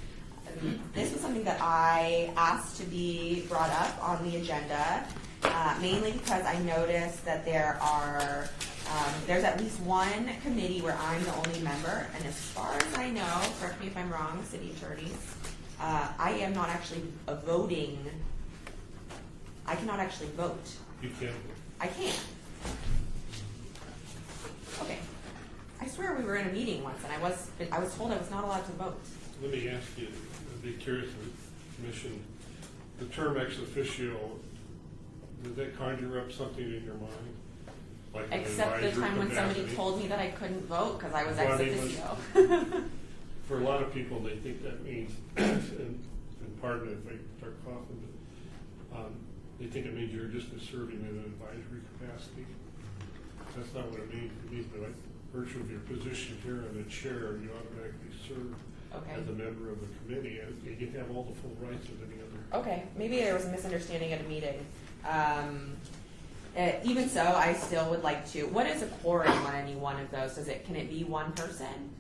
This was something that I asked to be brought up on the agenda, mainly because I noticed that there's at least one committee where I'm the only member, and as far as I know, correct me if I'm wrong, city attorneys, I am not actually voting. I cannot actually vote. You can't. I can't. Okay. I swear we were in a meeting once, and I was told I was not allowed to vote. Let me ask you, I'd be curious of the commission, the term ex officio, did that conjure up something in your mind? Like except the time when somebody told me that I couldn't vote because I was ex officio. For a lot of people, they think that means, and pardon if I start coughing, but they think it means you're just serving in an advisory capacity. That's not what it means. It means that by virtue of your position here as the chair, you automatically serve as a member of the committee, and you have all the full rights of any other. Okay, maybe there was a misunderstanding at a meeting. Even so, I still would like to. What is a quorum on any one of those? Can it be one person?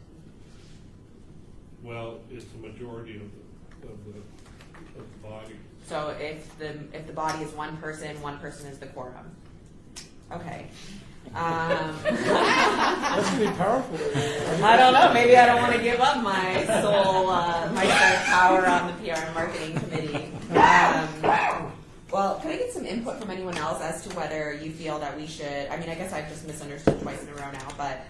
Well, it's the majority of the body. So if the body is one person is the quorum. Okay. That's pretty powerful. I don't know. Maybe I don't want to give up my sole power on the PR and marketing committee. Well, can I get some input from anyone else as to whether you feel that we should? I mean, I guess I've just misunderstood twice in a row now. But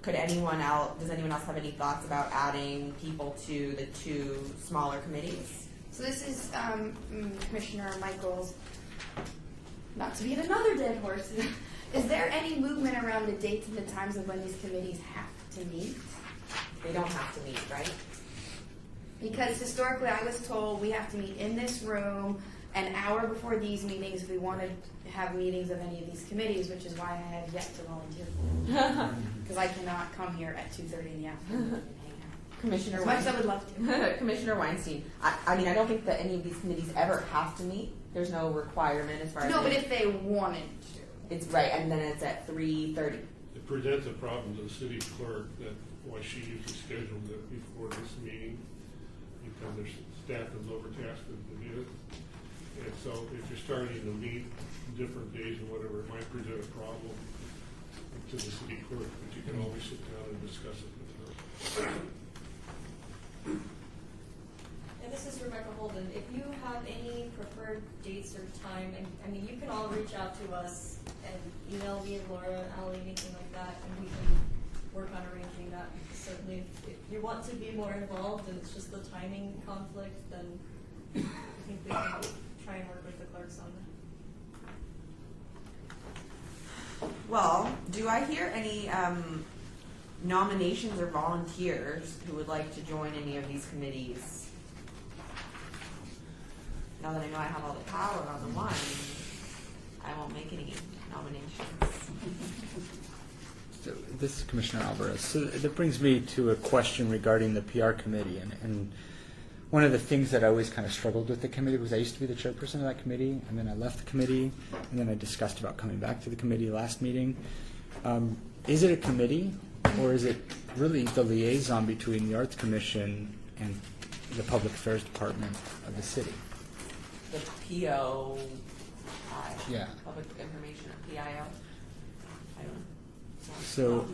does anyone else have any thoughts about adding people to the 2 smaller committees? So this is Commissioner Michaels, not to beat another dead horse. Is there any movement around the dates and the times of when these committees have to meet? They don't have to meet, right? Because historically I was told we have to meet in this room an hour before these meetings if we want to have meetings of any of these committees, which is why I have yet to volunteer. Because I cannot come here at 2:30 in the afternoon. Commissioner as much as I would love to. Commissioner Weinstein, I mean, I don't think that any of these committees ever have to meet. There's no requirement as far as... No, but if they wanted to. It's right, and then it's at 3:30. It presents a problem to the city clerk that why she usually scheduled it before this meeting. because their staff is overtasked as it is. And so if you're starting to meet different days or whatever, it might present a problem to the city clerk, but you can always sit down and discuss it with her. And this is Rebecca Holden. If you have any preferred dates or time, and I mean, you can all reach out to us and email me, Laura, Ali, anything like that, and we can work on arranging that. Certainly, if you want to be more involved and it's just the timing conflict, then I think we can try and work with the clerks on that. Well, do I hear any nominations or volunteers who would like to join any of these committees? Now that I know I have all the power on the one, I won't make any nominations. So this is Commissioner Alvarez. So that brings me to a question regarding the PR committee. And one of the things that I always kind of struggled with the committee was I used to be the chairperson of that committee, and then I left the committee, and then I discussed about coming back to the committee last meeting. Is it a committee, or is it really the liaison between the Arts Commission and the Public Affairs Department of the city? The PO, Yeah. Public Information, or PIO. I don't know. So,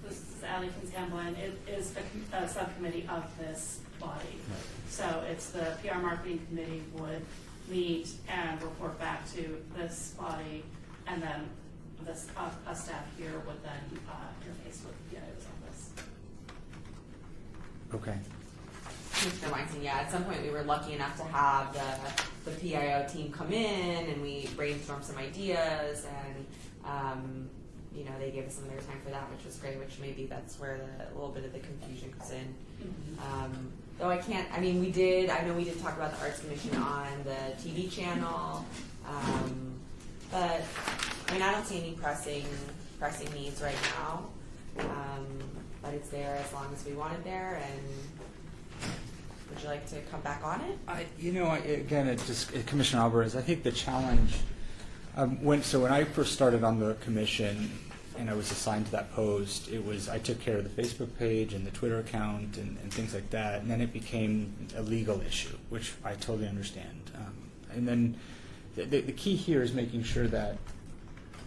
This is Ally Kinshamblin. It is a subcommittee of this body. So it's the PR marketing committee would meet and report back to this body, and then this us staff here would then interface with the PIO's office. okay. Commissioner Weinstein, yeah, at some point we were lucky enough to have the PIO team come in and we brainstormed some ideas and, you know, they gave us some of their time for that, which was great, which maybe that's where a little bit of the confusion comes in. Though I can't, I mean, I know we did talk about the Arts Commission on the TV channel, but, I mean, I don't see any pressing needs right now, but it's there as long as we want it there, and would you like to come back on it? Commissioner Alvarez, I think the challenge, when I first started on the commission and I was assigned to that post, I took care of the Facebook page and the Twitter account and things like that, and then it became a legal issue, which I totally understand. And then the key here is making sure that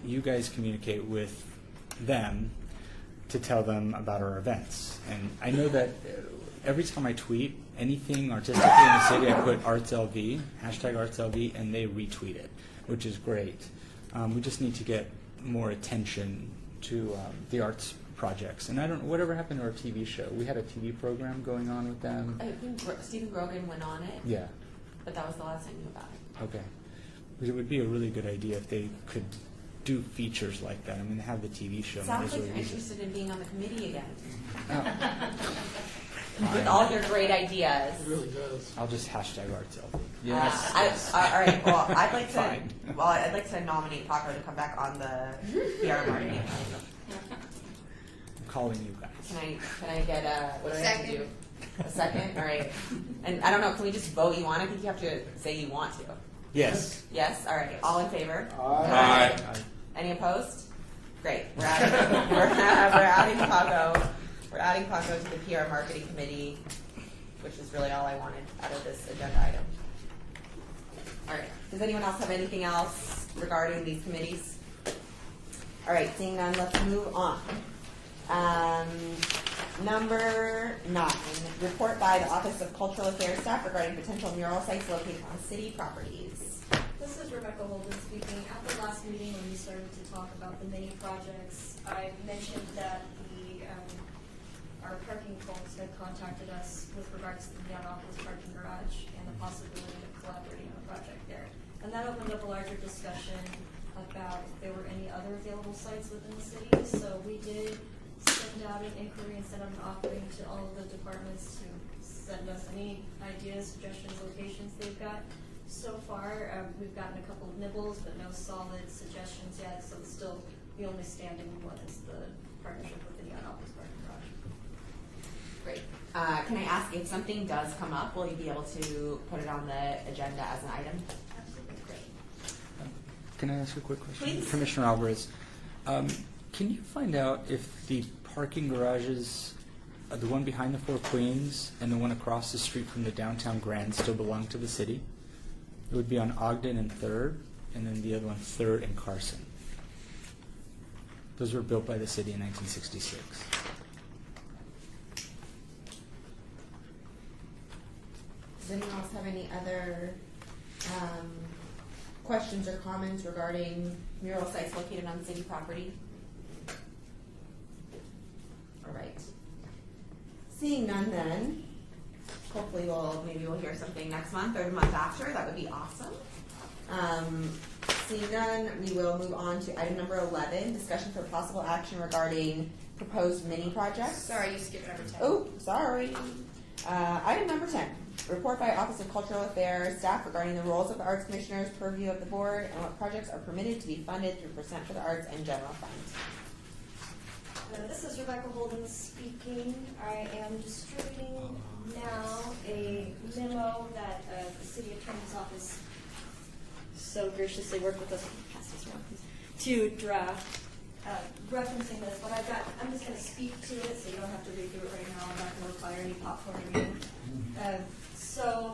you guys communicate with them to tell them about our events. And I know that every time I tweet anything artistically in the city, I put ArtsLV, #ArtsLV, and they retweet it, which is great. We just need to get more attention to the arts projects. And I don't know, whatever happened to our TV show? We had a TV program going on with them. I think Stephen Grogan went on it. Yeah. But that was the last I knew about it. Okay. It would be a really good idea if they could do features like that. I mean, have the TV show. Sounds like you're interested in being on the committee again. Oh. With all your great ideas. It really does. I'll just #ArtsLV. Yes. All right. Well, I'd like to nominate Paco to come back on the PR marketing. I'm calling you guys. Can I get what do I have to do? A second? All right. And I don't know, can we just vote you on? I think you have to say you want to. Yes. Yes? All right. All in favor? Aye. Any opposed? Great. We're adding Paco. We're adding Paco to the PR marketing committee, which is really all I wanted out of this agenda item. All right. Does anyone else have anything else regarding these committees? All right. Seeing none, let's move on. Number 9, report by the Office of Cultural Affairs staff regarding potential mural sites located on city properties. This is Rebecca Holden speaking. At the last meeting when we started to talk about the mini projects, I mentioned that our parking folks had contacted us with regards to the Neon Office parking garage and the possibility of collaborating on a project there. And that opened up a larger discussion about if there were any other available sites within the city. So we did send out an inquiry and send out an offering to all of the departments to send us any ideas, suggestions, locations they've got. So far, we've gotten a couple of nibbles, but no solid suggestions yet. So it's still the only standing one is the partnership with the Neon Office parking garage. Great. Can I ask, if something does come up, will you be able to put it on the agenda as an item? Absolutely. Great. Can I ask a quick question? Please. Commissioner Alvarez, can you find out if the parking garages the one behind the Four Queens and the one across the street from the downtown Grand still belong to the city. It would be on Ogden and 3rd, and then the other one 3rd and Carson. Those were built by the city in 1966. Does anyone else have any other questions or comments regarding mural sites located on city property? All right. Seeing none then, hopefully maybe we'll hear something next month or the month after. That would be awesome. Seeing none, we will move on to item number 11, discussion for possible action regarding proposed mini projects. Sorry, you skipped number 10. Oh, sorry. Item number 10, report by Office of Cultural Affairs staff regarding the roles of the Arts Commissioners, purview of the board, and what projects are permitted to be funded through Percent for the Arts and General Fund. This is Rebecca Holden speaking. I am distributing now a memo that the City Attorney's Office so graciously worked with us to draft, referencing this. But I'm just going to speak to it, so you don't have to read through it right now. I'm not going to require any popcorn or anything. So,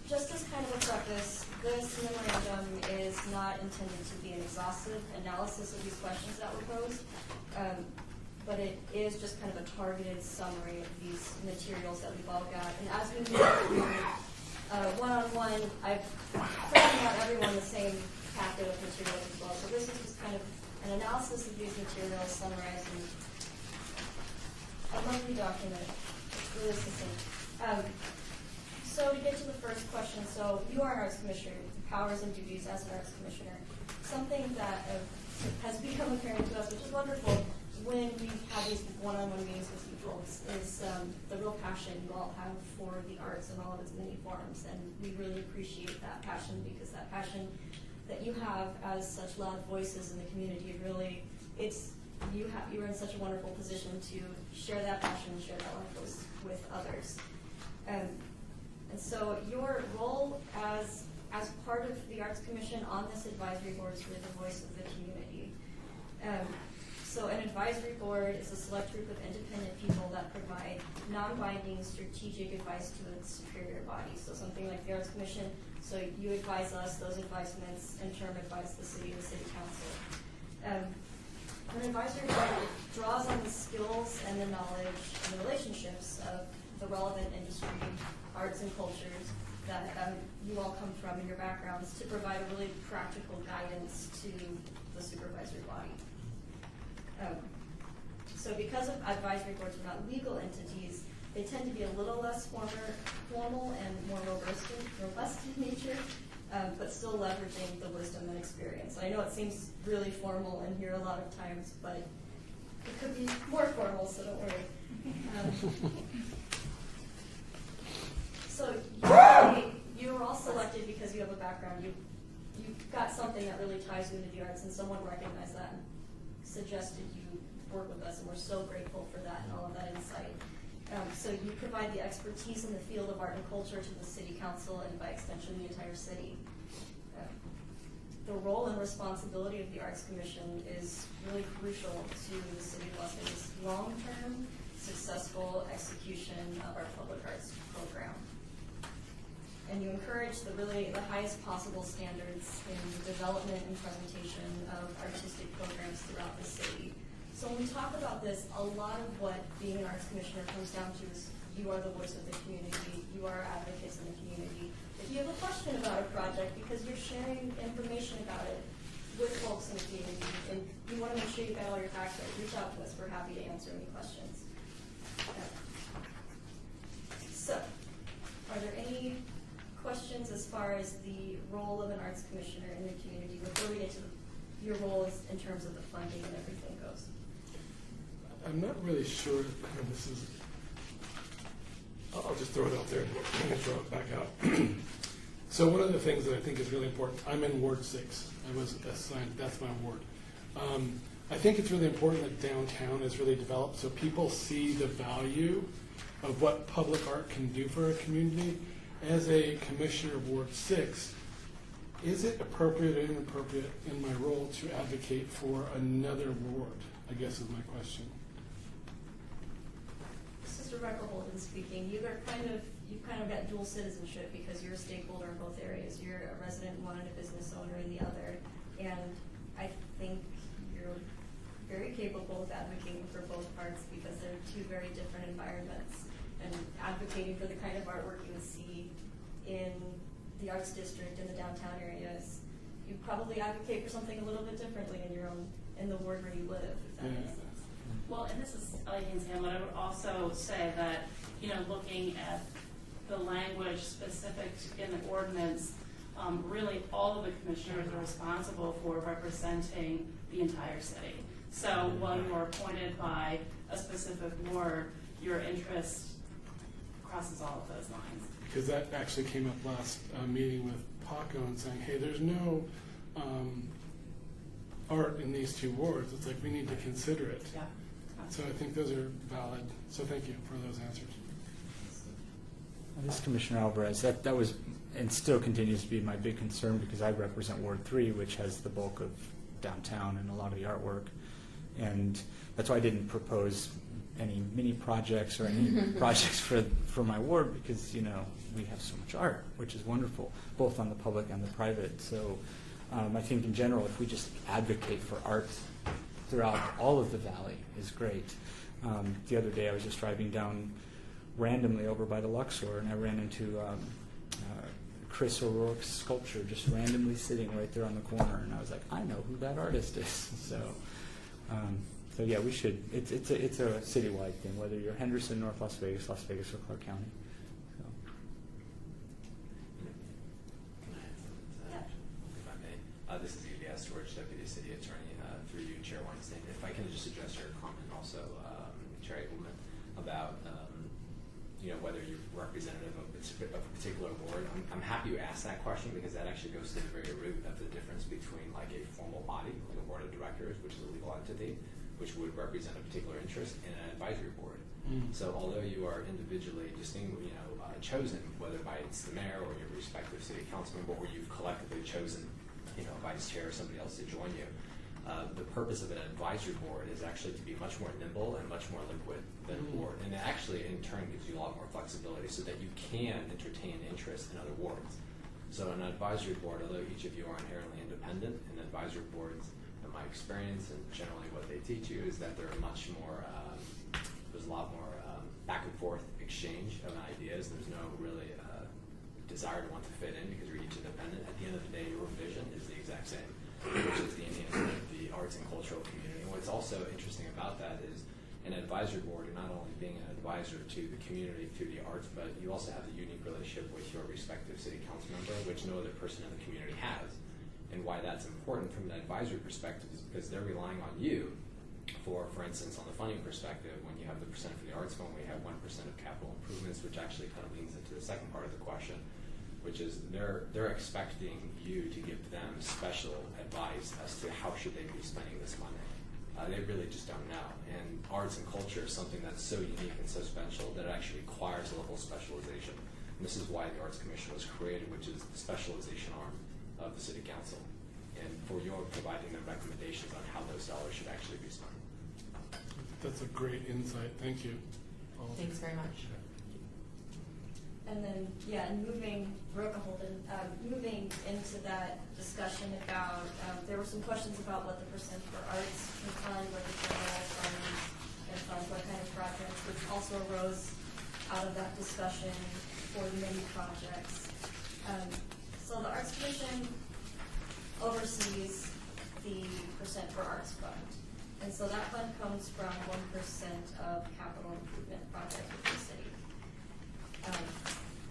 just as kind of a preface, this memorandum is not intended to be an exhaustive analysis of these questions that were posed. But it is just kind of a targeted summary of these materials that we've all got. And as we move through one-on-one, I've printed out everyone the same packet of materials as well. So this is just kind of an analysis of these materials summarized in a monthly document. It's really succinct. So to get to the first question, so you are an arts commissioner, the powers and duties as an arts commissioner. Something that has become apparent to us, which is wonderful, when we have these one-on-one meetings with you folks, is the real passion you all have for the arts in all of its many forms, and we really appreciate that passion, because that passion that you have as such loud voices in the community, really, you're in such a wonderful position to share that passion and share that loud voice with others. And so your role as part of the Arts Commission on this advisory board is really the voice of the community. So an advisory board is a select group of independent people that provide non-binding strategic advice to its superior body. So something like the Arts Commission, so you advise us, those advisements in turn advise the city and the city council. An advisory board draws on the skills and the knowledge and the relationships of the relevant industry, arts and cultures that you all come from in your backgrounds to provide a really practical guidance to the supervisory body. So because of advisory boards are not legal entities, they tend to be a little less formal and more robust in nature, but still leveraging the wisdom and experience. I know it seems really formal in here a lot of times, but it could be more formal, so don't worry. So you were all selected because you have a background. You've got something that really ties you into the arts, and someone recognized that and suggested you work with us, and we're so grateful for that and all of that insight. So you provide the expertise in the field of art and culture to the city council and by extension the entire city. The role and responsibility of the Arts Commission is really crucial to the city of Los Angeles' long-term successful execution of our public arts program. And you encourage the highest possible standards in the development and presentation of artistic programs throughout the city. So when we talk about this, a lot of what being an arts commissioner comes down to is you are the voice of the community, you are advocates in the community. If you have a question about a project, because you're sharing information about it with folks in the community, and you want to make sure you got all your facts right, reach out to us. We're happy to answer any questions. So, are there any questions as far as the role of an arts commissioner in the community before we get to your role in terms of the funding and everything goes? I'm not really sure how this is. I'll just throw it out there and throw it back out. So one of the things that I think is really important, I'm in Ward 6. I was assigned, that's my ward. I think it's really important that downtown is really developed so people see the value of what public art can do for a community. As a commissioner of Ward 6, is it appropriate or inappropriate in my role to advocate for another ward, I guess is my question. This is Mr. Rebecca Holden speaking. You've kind of got dual citizenship because you're a stakeholder in both areas. You're a resident in one and a business owner in the other. And I think you're very capable of advocating for both parts because they're two very different environments. And advocating for the kind of artwork you would see in the arts district in the downtown areas, you probably advocate for something a little bit differently in the ward where you live, if that makes sense. Well, and this is Ellie Haynes Hamlin. I would also say that, looking at the language specific in the ordinance, really all of the commissioners are responsible for representing the entire city. So while you are appointed by a specific ward, your interest crosses all of those lines. Because that actually came up last meeting with Paco and saying, hey, there's no art in these two wards. It's like we need to consider it. Yeah. So I think those are valid. So thank you for those answers. This is Commissioner Alvarez. That was and still continues to be my big concern because I represent Ward 3, which has the bulk of downtown and a lot of the artwork. And that's why I didn't propose any mini projects or any projects for my ward because, we have so much art, which is wonderful, both on the public and the private. So I think in general, if we just advocate for art throughout all of the valley is great. The other day I was just driving down randomly over by the Luxor and I ran into Chris O'Rourke's sculpture just randomly sitting right there on the corner and I was like, I know who that artist is. So yeah, we should. It's a citywide thing, whether you're Henderson, North Las Vegas, or Clark County. So. If I may, this is EBS George, Deputy City Attorney, through you, Chair Weinstein. If I can just address your comment also, Chair Eagleman, about whether you're representative of a particular board. I'm happy you asked that question because that actually goes to the very root of the difference between like a formal body, like a board of directors, which is a legal entity, which would represent a particular interest, in an advisory board. So although you are individually chosen, whether by it's the mayor or your respective city council member, or you've collectively chosen, a vice chair or somebody else to join you, the purpose of an advisory board is actually to be much more nimble and much more liquid than a board. And it actually, in turn, gives you a lot more flexibility so that you can entertain interest in other wards. So an advisory board, although each of you are inherently independent, an advisory boards, in my experience and generally what they teach you, is that they're much more, there's a lot more back and forth exchange of ideas. There's no really desire to want to fit in because you're each independent. At the end of the day, your vision is the exact same, which is the enhancement of the arts and cultural community. And what's also interesting about that is an advisory board, you're not only being an advisor to the community through the arts, but you also have the unique relationship with your respective city council member, which no other person in the community has. And why that's important from an advisory perspective is because they're relying on you for instance, on the funding perspective, when you have the percent for the arts fund, we have 1% of capital improvements, which actually kind of leans into the second part of the question, which is they're expecting you to give them special advice as to how should they be spending this money. They really just don't know. And arts and culture is something that's so unique and so special that it actually requires a level of specialization. And this is why the Arts Commission was created, which is the specialization arm of the City Council, and for your providing them recommendations on how those dollars should actually be spent. That's a great insight. Thank you. Thanks very much. And then, and moving into that discussion about, there were some questions about what the percent for arts can fund, what the general funds can fund, what kind of projects, which also arose out of that discussion for the many projects. So the Arts Commission oversees the percent for arts fund. And so that fund comes from 1% of capital improvement projects within the city.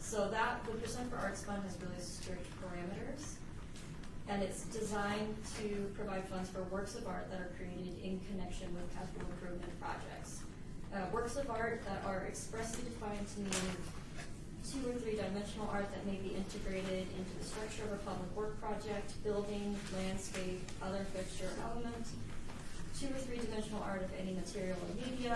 So that, the percent for arts fund has really strict parameters. And it's designed to provide funds for works of art that are created in connection with capital improvement projects. Works of art that are expressly defined to mean 2 or 3 dimensional art that may be integrated into the structure of a public work project, building, landscape, other fixture element. 2 or 3 dimensional art of any material or media,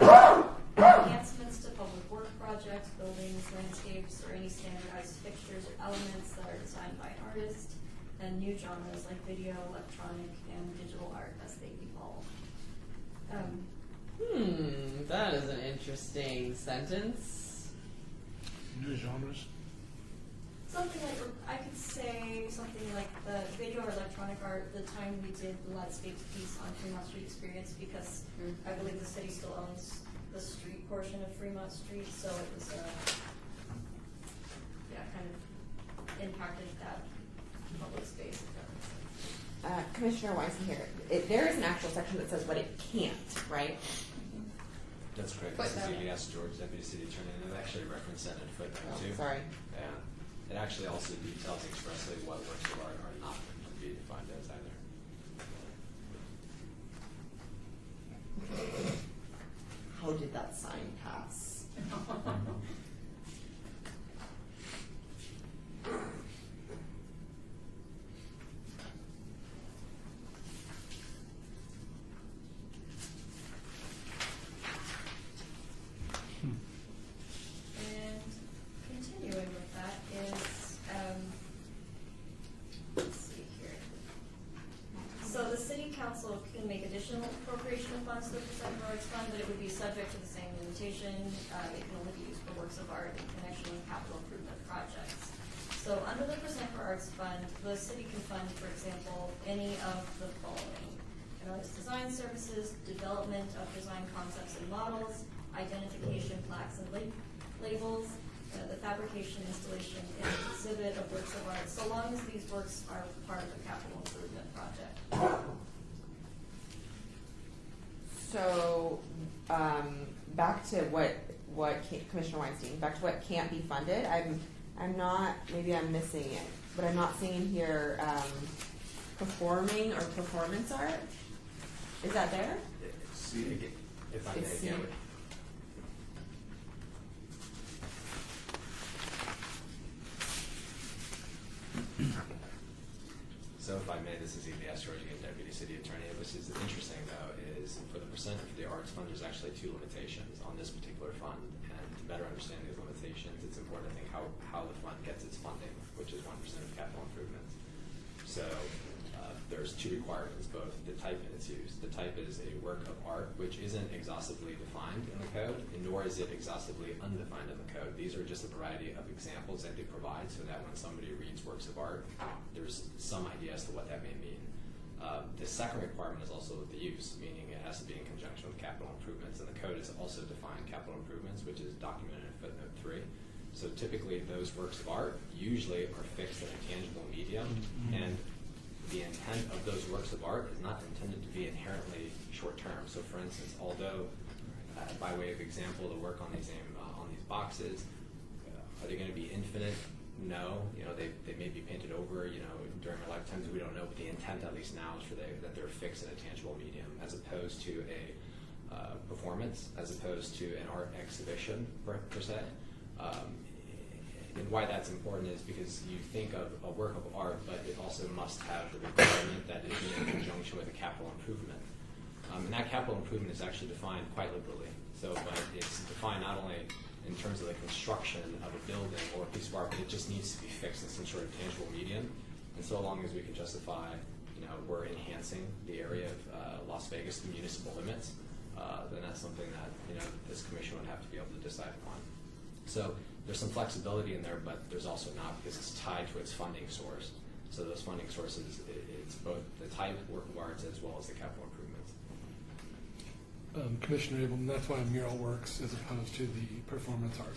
enhancements to public work projects, buildings, landscapes, or any standardized fixtures or elements that are designed by an artist, and new genres like video, electronic, and digital art as they evolve. That is an interesting sentence. New genres. Something like, I could say something like the video or electronic art, the time we did the landscape piece on Fremont Street Experience, because I believe the city still owns the street portion of Fremont Street, so it was, kind of impacted that public space. Commissioner Weinstein here. There is an actual section that says what it can't, right? That's correct. This is UBS George, Deputy City Attorney, and it actually referenced that in footnote 2. Sorry. Yeah. It actually also details expressly what works of art are not to be defined as either. How did that sign pass? And continuing with that is, let's see here. So the city council can make additional appropriation of funds to the Percent for Arts Fund, but it would be subject to the same limitation. It can only be used for works of art in connection with capital improvement projects. So under the Percent for Arts Fund, the city can fund, for example, any of the following: an artist design services, development of design concepts and models, identification plaques and labels, the fabrication, installation, and exhibit of works of art, so long as these works are part of a capital improvement project. So, back to Commissioner Weinstein, back to what can't be funded. I'm not, maybe I'm missing it, but I'm not seeing here performing or performance art. Is that there? See, if I may, It's again, C. So if I may, this is EBS George again, Deputy City Attorney. Which is interesting though is for the Percent for the Arts Fund, there's actually 2 limitations on this particular fund. And to better understand these limitations, it's important to think how the fund gets its funding, which is 1% of capital improvements. So there's 2 requirements, both the type and its use. The type is a work of art, which isn't exhaustively defined in the code, and nor is it exhaustively undefined in the code. These are just a variety of examples that they provide so that when somebody reads works of art, there's some idea as to what that may mean. The second requirement is also the use, meaning it has to be in conjunction with capital improvements, and the code is also defined capital improvements, which is documented in footnote 3. So typically those works of art usually are fixed in a tangible medium, and the intent of those works of art is not intended to be inherently short-term. So for instance, although, by way of example, the work on these boxes, are they going to be infinite? No. They may be painted over, during our lifetimes, we don't know, but the intent, at least now, is that they're fixed in a tangible medium, as opposed to a performance, as opposed to an art exhibition, per se. And why that's important is because you think of a work of art, but it also must have the requirement that it be in conjunction with a capital improvement. And that capital improvement is actually defined quite liberally. So, but it's defined not only in terms of the construction of a building or a piece of art, but it just needs to be fixed in some sort of tangible medium. And so long as we can justify, we're enhancing the area of Las Vegas, the municipal limits, then that's something that, this commission would have to be able to decide upon. So there's some flexibility in there, but there's also not, because it's tied to its funding source. So those funding sources, it's both the type of work of arts as well as the capital improvements. Commissioner Abelman, that's why mural works as opposed to the performance art.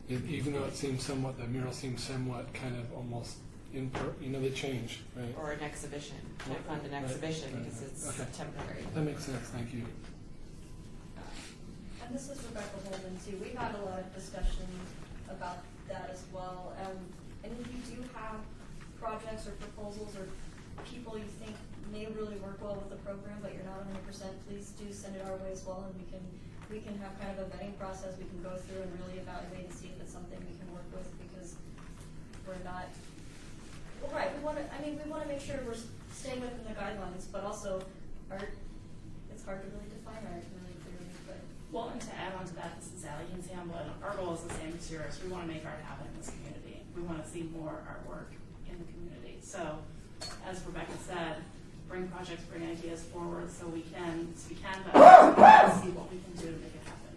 Even though the mural seems somewhat kind of almost they change, right? Or an exhibition. Can't fund an exhibition because it's temporary. That makes sense. Thank you. And this is Rebecca Holden too. We've had a lot of discussion about that as well. And if you do have projects or proposals or people you think may really work well with the program, but you're not 100%, please do send it our way as well, and we can have kind of a vetting process we can go through and really evaluate and see if it's something we can work with, because we're not. Well, right. We want to make sure we're staying within the guidelines, but also art. It's hard to really define art really clearly, but. Well, and to add on to that, this is Sally Hinshamble, and our goal is the same as yours. We want to make art happen in this community. We want to see more artwork in the community. So, as Rebecca said, bring projects, bring ideas forward so we can vet, see what we can do to make it happen.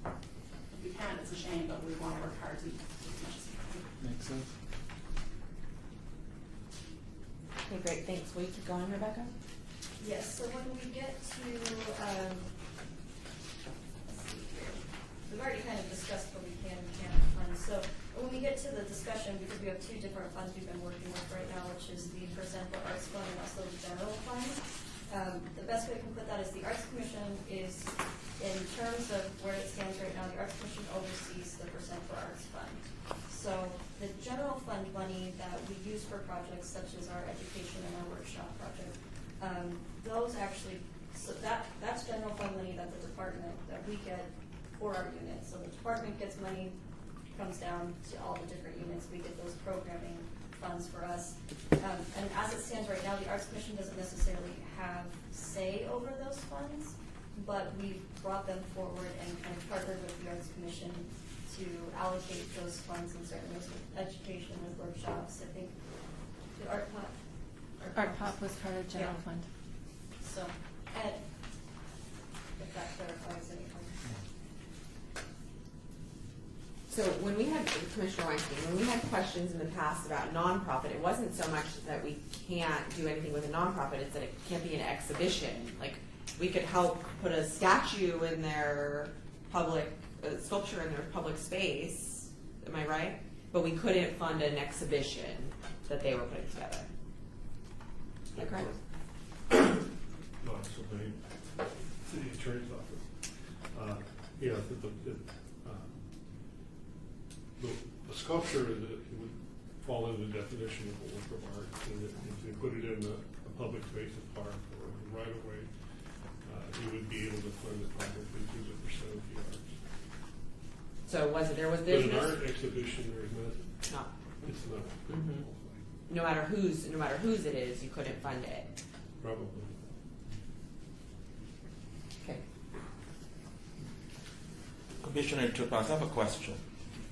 If we can, it's a shame, but we want to work hard to do as much as we can. Makes sense. Okay, great, thanks. Will you keep going, Rebecca? Yes, so when we get to, let's see here, we've already kind of discussed what we can and can't fund. So when we get to the discussion, because we have two different funds we've been working with right now, which is the Percent for Arts Fund and also the General Fund. The best way we can put that is the Arts Commission is, in terms of where it stands right now, the Arts Commission oversees the Percent for Arts Fund. So the general fund money that we use for projects such as our education and our workshop project, those actually, so that's general fund money that the department, that we get for our units. So the department gets money, comes down to all the different units, we get those programming funds for us. And as it stands right now, the Arts Commission doesn't necessarily have say over those funds, but we've brought them forward and kind of partnered with the Arts Commission to allocate those funds in certain ways with education, with workshops. I think the Art Pop. Art Pop was part of general fund. So, Ed, if that clarifies anything. So when we had, Commissioner Weinstein, when we had questions in the past about nonprofit, it wasn't so much that we can't do anything with a nonprofit, it's that it can't be an exhibition. Like, we could help put a statue in their public, sculpture in their public space, am I right? But we couldn't fund an exhibition that they were putting together. Is that correct? Not so many. City Attorney's Office. Yeah, the sculpture would fall into the definition of a work of art, and if you put it in a public space, a park, or a right of way, you would be able to fund it publicly through the percent of the arts. So was it, there was But business? an art exhibition, there is not. Not. It's not. Mm-hmm. No matter whose it is, you couldn't fund it. Probably. Okay. Commissioner Tupas, I have a question.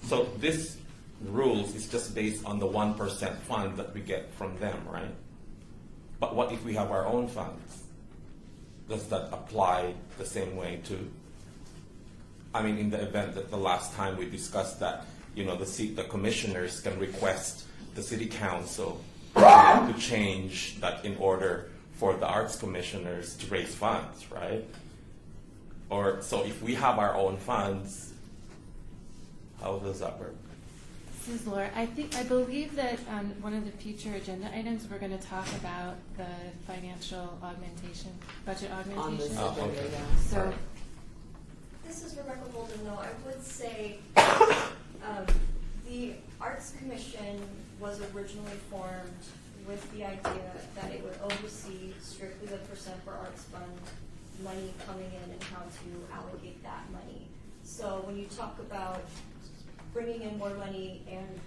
So this rules is just based on the 1% fund that we get from them, right? But what if we have our own funds? Does that apply the same way to, I mean, in the event that the last time we discussed that, you know, the commissioners can request the city council to change that in order for the arts commissioners to raise funds, right? Or, so if we have our own funds, how does that work? This is Laura. I believe that one of the future agenda items, we're going to talk about the financial augmentation, budget augmentation. On this okay. So, This is Rebecca Holden, though. I would say the Arts Commission was originally formed with the idea that it would oversee strictly the Percent for Arts Fund money coming in and how to allocate that money. So when you talk about bringing in more money and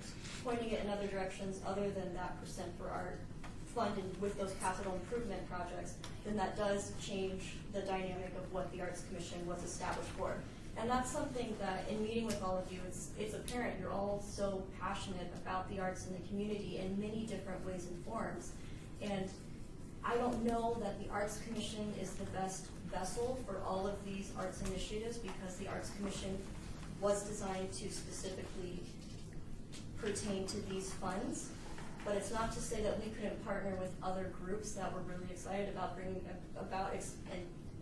pointing it in other directions other than that Percent for Art Fund and with those capital improvement projects, then that does change the dynamic of what the Arts Commission was established for. And that's something that in meeting with all of you, it's apparent you're all so passionate about the arts in the community in many different ways and forms. And I don't know that the Arts Commission is the best vessel for all of these arts initiatives because the Arts Commission was designed to specifically pertain to these funds. But it's not to say that we couldn't partner with other groups that were really excited about bringing about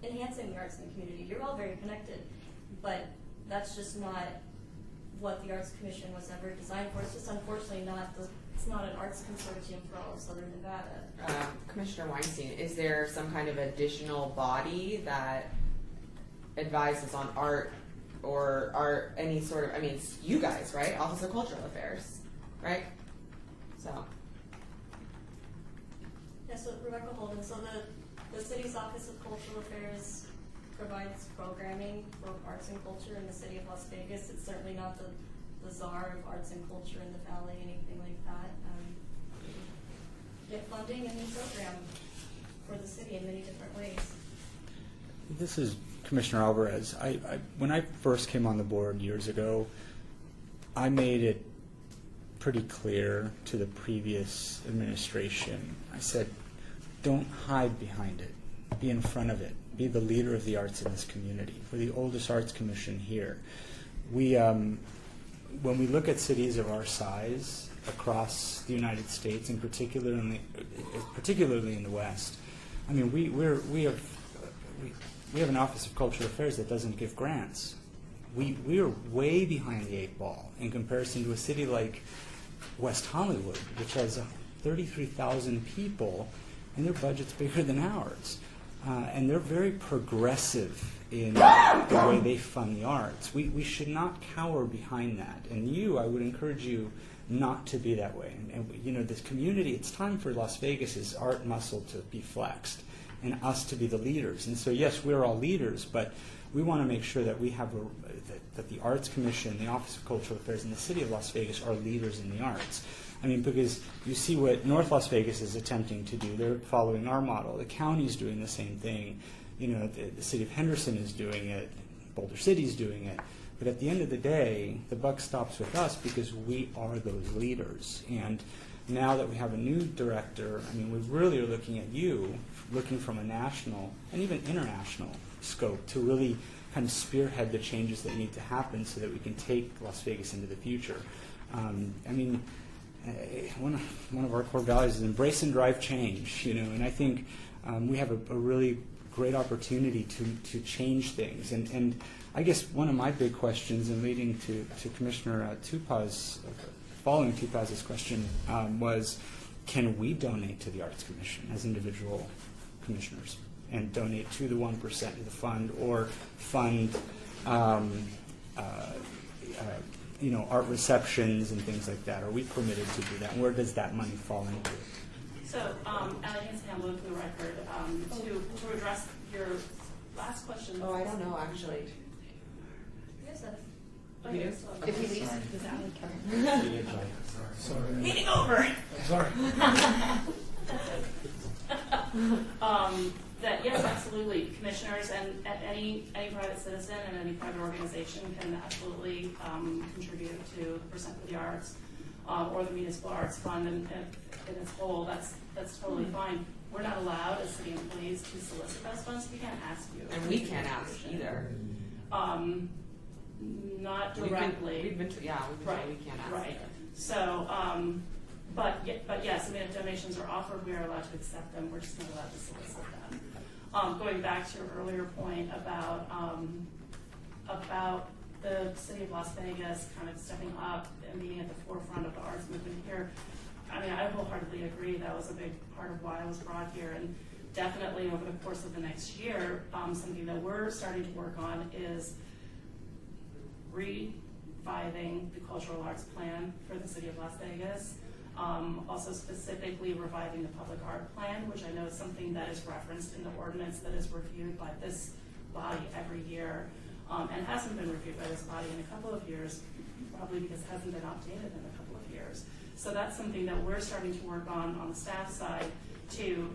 enhancing the arts in the community. You're all very connected, but that's just not what the Arts Commission was ever designed for. It's just unfortunately it's not an arts consortium for all of Southern Nevada. Commissioner Weinstein, is there some kind of additional body that advises on art or any sort of, I mean, it's you guys, right? Office of Cultural Affairs, right? So. Yeah, so Rebecca Holden, so the city's Office of Cultural Affairs provides programming for arts and culture in the city of Las Vegas. It's certainly not the czar of arts and culture in the valley, anything like that. Get funding and program for the city in many different ways. This is Commissioner Alvarez. When I first came on the board years ago, I made it pretty clear to the previous administration. I said, don't hide behind it. Be in front of it. Be the leader of the arts in this community. We're the oldest arts commission here. We, when we look at cities of our size across the United States, and particularly in the West, I mean, we have an Office of Cultural Affairs that doesn't give grants. We are way behind the 8 ball in comparison to a city like West Hollywood, which has 33,000 people, and their budget's bigger than ours. And they're very progressive in the way they fund the arts. We should not cower behind that. And I would encourage you not to be that way. And this community, it's time for Las Vegas's art muscle to be flexed and us to be the leaders. And so, yes, we're all leaders, but we want to make sure that we have that the Arts Commission, the Office of Cultural Affairs, and the City of Las Vegas are leaders in the arts. I mean, because you see what North Las Vegas is attempting to do. They're following our model. The county's doing the same thing. The City of Henderson is doing it. Boulder City's doing it. But at the end of the day, the buck stops with us because we are those leaders. And now that we have a new director, I mean, we really are looking at you, looking from a national and even international scope to really kind of spearhead the changes that need to happen so that we can take Las Vegas into the future. I mean, one of our core values is embrace and drive change, and I think we have a really great opportunity to change things. And I guess one of my big questions, and leading to Commissioner Tupaz, following Tupaz's question, was can we donate to the Arts Commission as individual commissioners and donate to the 1% of the fund or fund art receptions and things like that? Are we permitted to do that? And where does that money fall into? So, Allie Hanson-Hamblin for the record, to address your last question. Oh, I don't know, actually. Yes, If he leaves, does Allie count? Sorry. Meeting over. Sorry. That yes, absolutely. Commissioners and any private citizen and any private organization can absolutely contribute to Percent for the Arts or the Municipal Arts Fund in its whole. That's totally fine. We're not allowed as city employees to solicit those funds. We can't ask you. And we can't ask either. Not directly. We've been we can't ask right. either. So, but yes, I mean, if donations are offered, we are allowed to accept them. We're just not allowed to solicit them. Going back to your earlier point about the city of Las Vegas kind of stepping up and being at the forefront of the arts movement here, I mean, I wholeheartedly agree. That was a big part of why I was brought here, and definitely over the course of the next year, something that we're starting to work on is reviving the cultural arts plan for the city of Las Vegas. Also specifically reviving the public art plan, which I know is something that is referenced in the ordinance that is reviewed by this body every year, and hasn't been reviewed by this body in a couple of years, probably because it hasn't been updated in a couple of years. So that's something that we're starting to work on the staff side to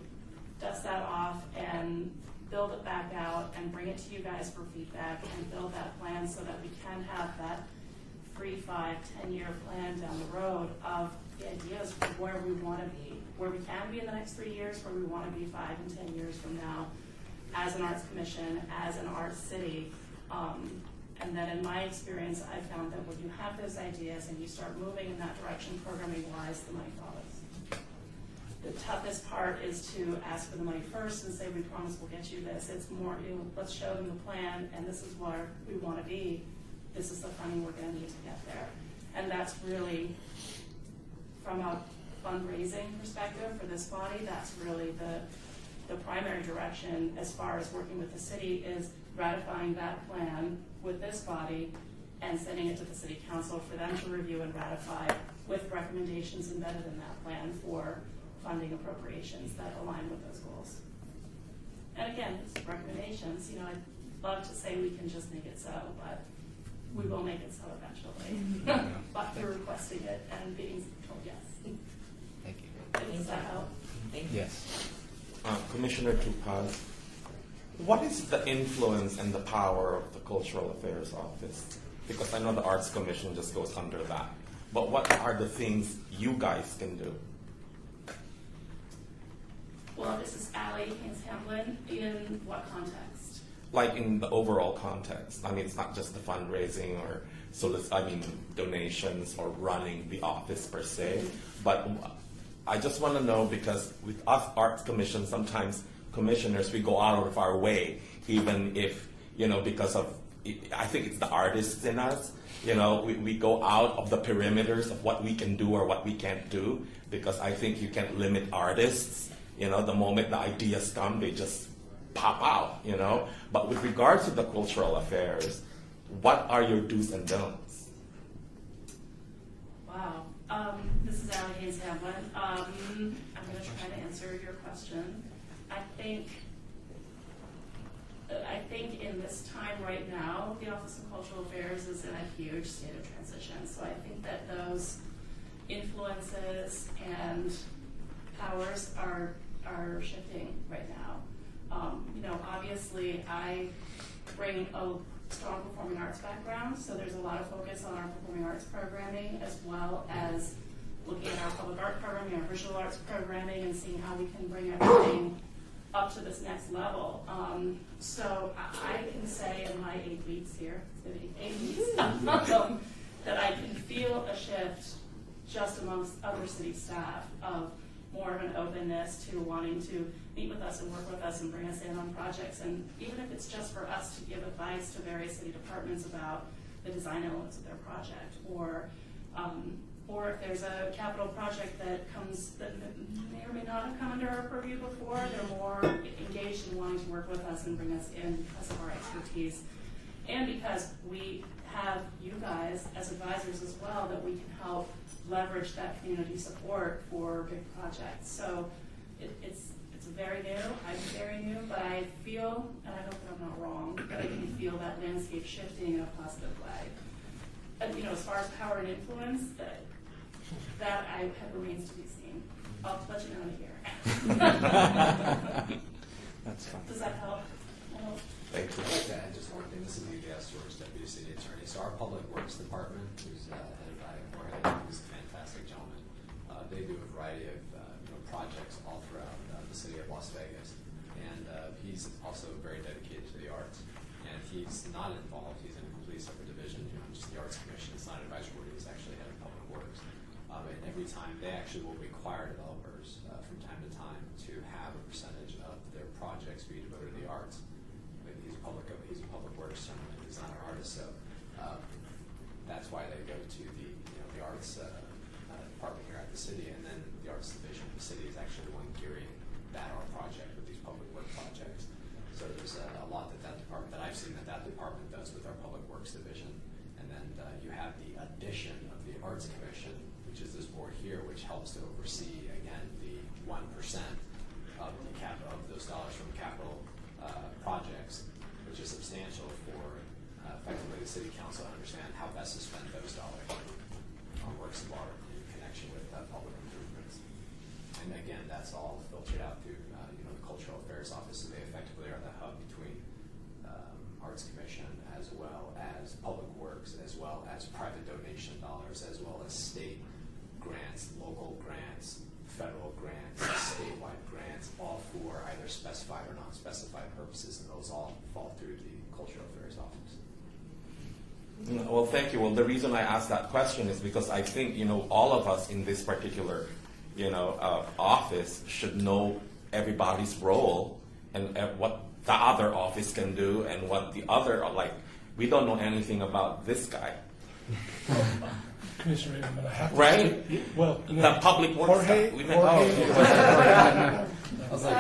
dust that off and build it back out and bring it to you guys for feedback and build that plan so that we can have that 3, 5, 10-year plan down the road of the ideas of where we want to be, where we can be in the next 3 years, where we want to be 5 and 10 years from now as an arts commission, as an arts city. And then in my experience, I found that when you have those ideas and you start moving in that direction programming-wise, the money follows. The toughest part is to ask for the money first and say, we promise we'll get you this. It's more, let's show them the plan, and this is where we want to be. This is the funding we're going to need to get there. And that's really, from a fundraising perspective for this body, that's really the primary direction as far as working with the city is ratifying that plan with this body and sending it to the city council for them to review and ratify with recommendations embedded in that plan for funding appropriations that align with those goals. And again, it's recommendations. I'd love to say we can just make it so, but we will make it so eventually. But you're requesting it and being told yes. Thank you. Does that help? Thank you. Yes. Commissioner Tupaz, what is the influence and the power of the Cultural Affairs Office? Because I know the Arts Commission just goes under that. But what are the things you guys can do? Well, Well, this is Allie Haynes Hamlin. In what context? Like in the overall context. I mean, it's not just the fundraising or donations or running the office per se, but I just want to know, because with us Arts Commission, sometimes commissioners, we go out of our way, even if, because of, I think it's the artists in us, we go out of the perimeters of what we can do or what we can't do, because I think you can't limit artists. The moment the ideas come, they just pop out, But with regards to the cultural affairs, what are your do's and don'ts? Wow. This is Allie Haynes Hamlin. I'm going to try to answer your question. I think in this time right now, the Office of Cultural Affairs is in a huge state of transition. So I think that those influences and powers are shifting right now. Obviously, I bring a strong performing arts background, so there's a lot of focus on our performing arts programming, as well as looking at our public art programming, our visual arts programming, and seeing how we can bring everything up to this next level. So I can say in my 8 weeks here, it's been 8 weeks, that I can feel a shift just amongst other city staff of more of an openness to wanting to meet with us and work with us and bring us in on projects. And even if it's just for us to give advice to various city departments about the design elements of their project, or if there's a capital project that may or may not have come under our purview before, they're more engaged in wanting to work with us and bring us in because of our expertise. And because we have you guys as advisors as well, that we can help leverage that community support for big projects. So it's very new. I'm very new, but I feel, and I hope that I'm not wrong, but I can feel that landscape shifting in a positive way. And, as far as power and influence, that remains to be seen. I'll let you know in a year. That's fine. Does that help? Thank you. I'd like to add just one thing. This is UVS George, Deputy City Attorney. So our Public Works Department, who's headed by Jorge, who's a fantastic gentleman, they do a variety of projects all throughout the city of Las Vegas. And he's also very dedicated to the arts. And he's not involved. He's in a completely separate division, just the Arts Commission. It's not an advisory board. He's actually head of Public Works. And every time, they actually will require developers from time to time to have a percentage of their projects be devoted to the arts. He's a public works gentleman. He's not an artist, so that's why they go to the arts department here at the city, and then the arts division of the city is actually the one gearing that art project with these public work projects. So there's a lot that department that I've seen that department does with our public works division, and then you have the addition of the Arts Commission, which is this board here, which helps to oversee again the 1% of those dollars from capital projects, which is substantial for effectively the city council to understand how best to spend those dollars on works of art in connection with public improvements. And again, that's all filtered out through the Cultural Affairs Office, so they effectively are the hub between Arts Commission as well as Public Works, as well as private donation dollars, as well as state grants, local grants, federal grants, statewide grants, all for either specified or non-specified purposes, and those all fall through the Cultural Affairs Office. Well, thank you. Well, the reason I asked that question is because I think, all of us in this particular, office should know everybody's role and what the other office can do and what the other, we don't know anything about this guy. Commissioner, right? Well, the public works Jorge. Guy. I was like,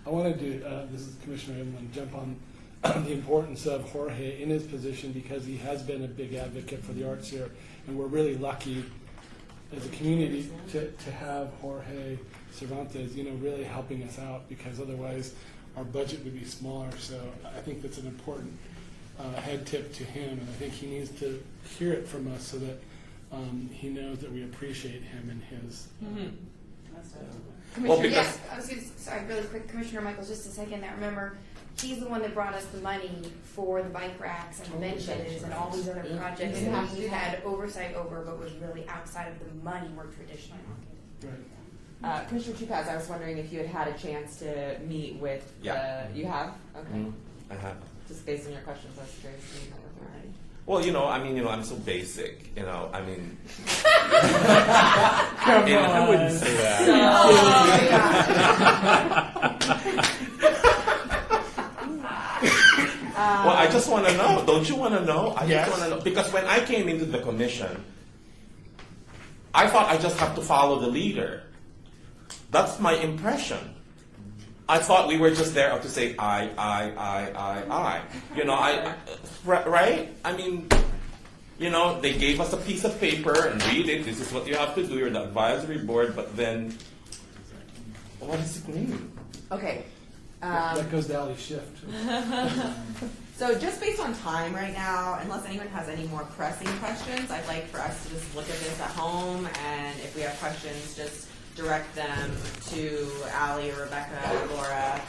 I want to do, this is Commissioner Inman, jump on the importance of Jorge in his position, because he has been a big advocate for the arts here, and we're really lucky as a community to have Jorge Cervantes, really helping us out, because otherwise our budget would be smaller. So I think that's an important head tip to him, and I think he needs to hear it from us so that he knows that we appreciate him and his. Commissioner, yes, I was going to, sorry, really quick, Commissioner Michaels, just a second. I remember he's the one that brought us the money for the bike racks and the benches and all these other projects that we had oversight over, but was really outside of the money we're traditionally allocated. Right. Commissioner Tupaz, I was wondering if you had had a chance to meet with Yeah. you have? Okay. I have. Just based on your questions, I was curious if you met with them already. Well, I'm so basic, I mean. Come I wouldn't on. say that. Well, I just want to know. Don't you want to know? I Yes. just want to know. Because when I came into the commission, I thought I just have to follow the leader. That's my impression. I thought we were just there to say I. Right? I mean, they gave us a piece of paper and read it. This is what you have to do. You're the advisory board, but then, what does it mean? Okay. That goes to Ali's shift. So just based on time right now, unless anyone has any more pressing questions, I'd like for us to just look at this at home, and if we have questions, just direct them to Allie, Rebecca, Laura.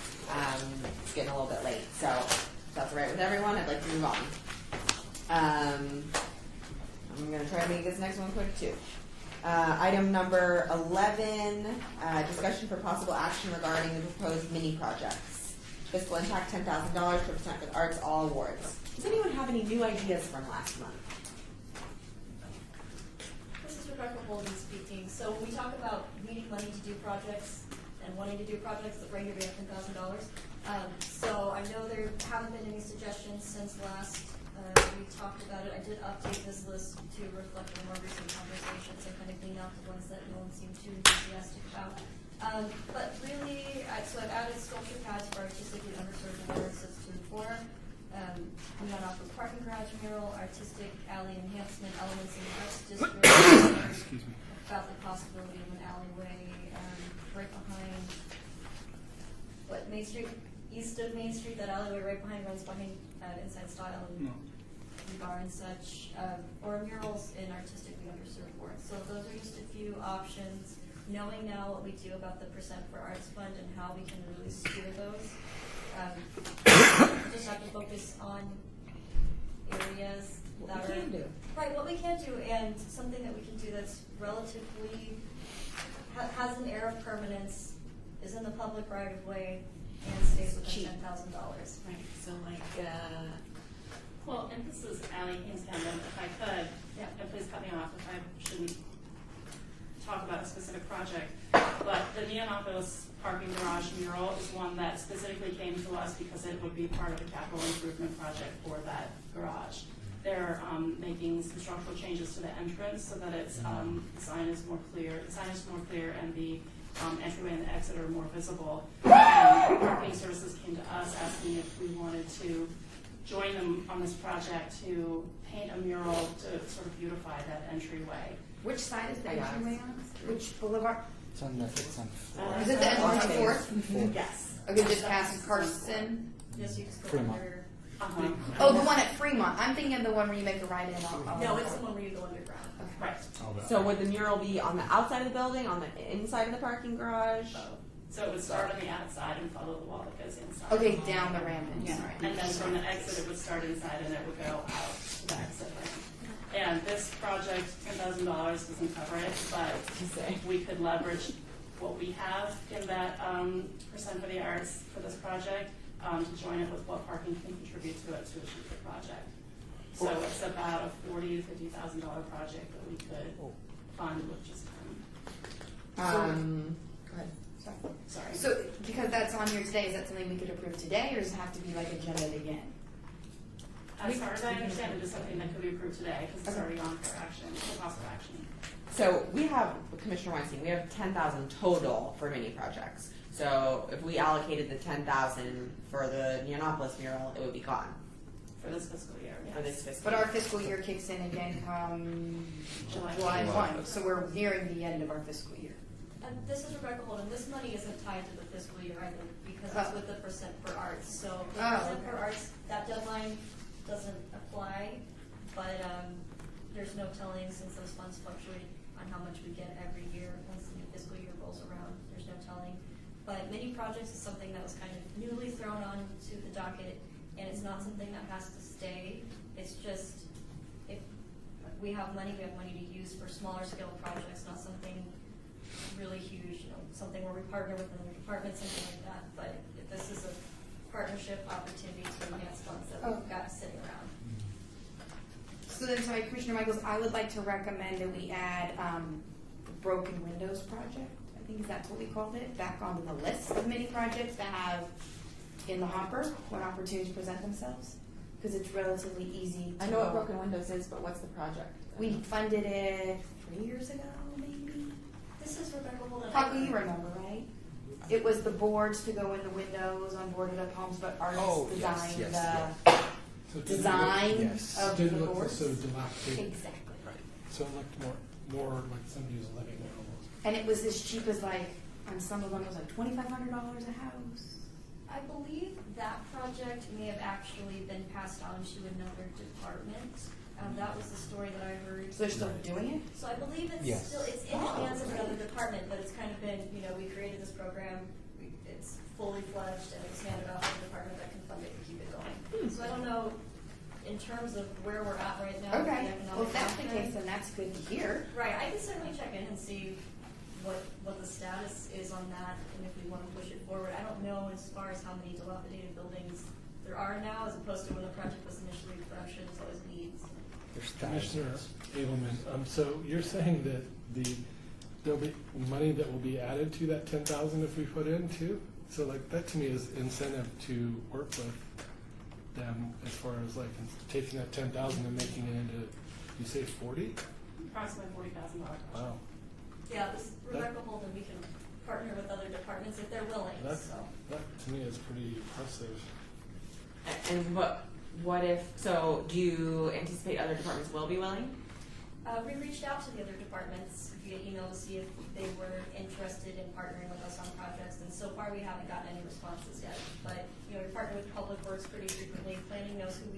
It's getting a little bit late, so if that's all right with everyone, I'd like to move on. I'm going to try to make this next one quick too. Item number 11, discussion for possible action regarding the proposed mini projects. Fiscal impact $10,000 to present with Arts All Awards. Does anyone have any new ideas from last month? This is Rebecca Holden speaking. So when we talk about needing money to do projects and wanting to do projects, right here we have $10,000. So I know there haven't been any suggestions since last we talked about it. I did update this list to reflect the more recent conversations and kind of clean out the ones that no one seemed too enthusiastic about. But really, so I've added sculpture pads for artistically underserved awards, that's 2 and 4. We got off a parking garage mural, artistic alley enhancement elements in the arts district. About the possibility of an alleyway right behind Main Street, east of Main Street. That alleyway right behind runs behind Inside Style and bar and such, or murals in artistically underserved wards. So those are just a few options. Knowing now what we do about the % for Arts Fund and how we can really steer those, just have to focus on areas that are right. What we can do, and something that we can do that's relatively has an air of permanence, is in the public right of way, and stays within $10,000. Right. So Well, and this is Allie Haynes-Hamlin, if I could, and please cut me off if I shouldn't talk about a specific project, but the Neonopolis parking garage mural is one that specifically came to us because it would be part of a capital improvement project for that garage. They're making some structural changes to the entrance so that its the sign is more clear, and the entryway and the exit are more visible. And Parking Services came to us asking if we wanted to join them on this project to paint a mural to sort of beautify that entryway. Which side is the entryway on? Which boulevard? It's on the. Is it the end on 4th? Yes. Okay, just past Carson. Yes, you just go Fremont. under. Oh, the one at Fremont. I'm thinking of the one where you make a right in. No, it's the one where you go underground. Right. So would the mural be on the outside of the building, on the inside of the parking garage? So it would start on the outside and follow the wall that goes inside. Okay, down the ramp. Yeah. And then from the exit, it would start inside and it would go out to the exit ramp. And this project, $10,000 doesn't cover it, but we could leverage what we have in that % for the arts for this project to join it with what parking can contribute to it to achieve the project. So it's about a $40,000 to $50,000 project that we could fund with just Go ahead. Sorry. So, because that's on here today, is that something we could approve today, or does it have to be like agenda'd again? As far as I understand, it is something that could be approved today because it's already on for action, for possible action. So we have, Commissioner Weinstein, we have 10,000 total for mini projects. So if we allocated the 10,000 for the Neonopolis mural, it would be gone. For this fiscal year, yes. For this fiscal But year. our fiscal year kicks in again come July 1, so we're nearing the end of our fiscal year. And this is Rebecca Holden. This money isn't tied to the fiscal year either because it's with the % for arts. So the % for arts, that deadline doesn't apply, but there's no telling since those funds fluctuate on how much we get every year once the new fiscal year rolls around. There's no telling. But mini projects is something that was kind of newly thrown on to the docket, and it's not something that has to stay. It's just if we have money to use for smaller scale projects, not something really huge, we partner with another department, something like that. But this is a partnership opportunity to enhance funds that we've got sitting around. So then, sorry, Commissioner Michaels, I would like to recommend that we add the Broken Windows Project. I think that's what we called it, back onto the list of many projects to have in the hopper when opportunities present themselves, because it's relatively easy. I know what Broken Windows is, but what's the project? We funded it 3 years ago, maybe. This is Rebecca Holden. Paco, you remember, right? It was the boards to go in the windows on boarded up homes, but artists designed So it design yes. of Didn't the look boards. so dilapidated. Exactly. Right. So it looked more like somebody was living there almost. And it was as cheap as like, on some of them, it was like $2,500 a house. I believe that project may have actually been passed on to another department. That was the story that I heard. So they're still doing it? So I believe it's Yes. still, it's in the hands of another department, but it's kind of been, we created this program, it's fully fledged, and it's handed off to the department that can fund it and keep it going. So I don't know, in terms of where we're at right now. with the Okay, economic well, if that's the downturn. case, then that's good to hear. Right, I can certainly check in and see what the status is on that, and if we want to push it forward. I don't know as far as how many dilapidated buildings there are now, as opposed to when the project was initially put. I'm sure there's always needs. Commissioner Abelman, so you're saying that there'll be money that will be added to that 10,000 if we put in too? So like that to me is incentive to work with them as far as like taking that 10,000 and making it into, you say 40? Approximately $40,000. Wow. Yeah, this Rebecca Holden, we can partner with other departments if they're willing. That So to me is pretty impressive. And what if, so do you anticipate other departments will be willing? we reached out to the other departments via email to see if they were interested in partnering with us on projects, and so far we haven't gotten any responses yet. But we partner with Public Works pretty frequently. Planning knows who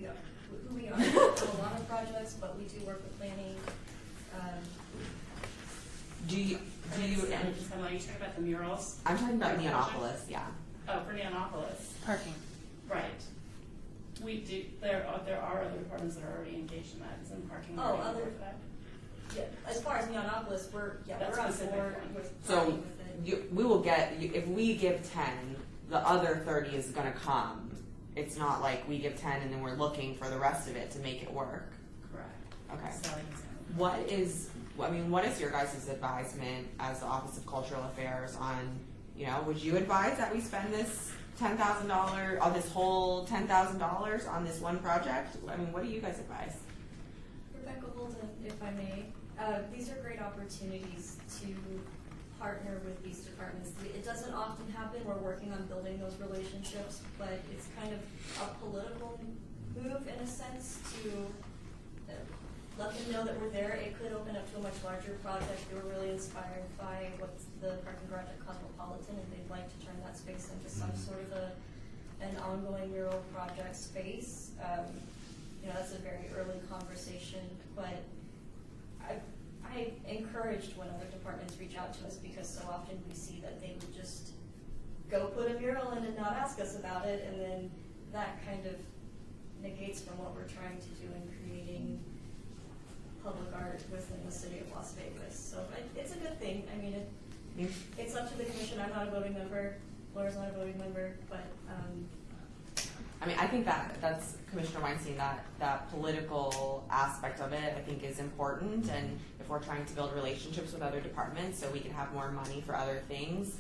we are on a lot of projects, but we do work with planning. Do you? Are you talking about the murals? I'm talking about Neonopolis. Yeah. Oh, for Neonopolis. Parking. Right. We do. There are other departments that are already engaged in that. It's in parking. Oh, already other. for that. Yeah, as far as Neonopolis, we're That's on specific board one. with So partnering with it. we will get, if we give 10, the other 30 is going to come. It's not like we give 10 and then we're looking for the rest of it to make it work. Correct. Okay. Selling What is your guys' advisement as the Office of Cultural Affairs on, would you advise that we spend this $10,000, on this whole $10,000 on this one project? What do you guys advise? Rebecca Holden, if I may, these are great opportunities to partner with these departments. It doesn't often happen. We're working on building those relationships, but it's kind of a political move in a sense to let them know that we're there. It could open up to a much larger project. They were really inspired by what's the parking garage at Cosmopolitan, and they'd like to turn that space into some sort of an ongoing mural project space. That's a very early conversation, but I encouraged when other departments reach out to us, because so often we see that they would just go put a mural in and not ask us about it, and then that kind of negates from what we're trying to do in creating public art within the city of Las Vegas. So it's a good thing. It's up to the commission. I'm not a voting member. Laura's not a voting member, but I think that's Commissioner Weinstein, that political aspect of it, I think, is important. And if we're trying to build relationships with other departments so we can have more money for other things,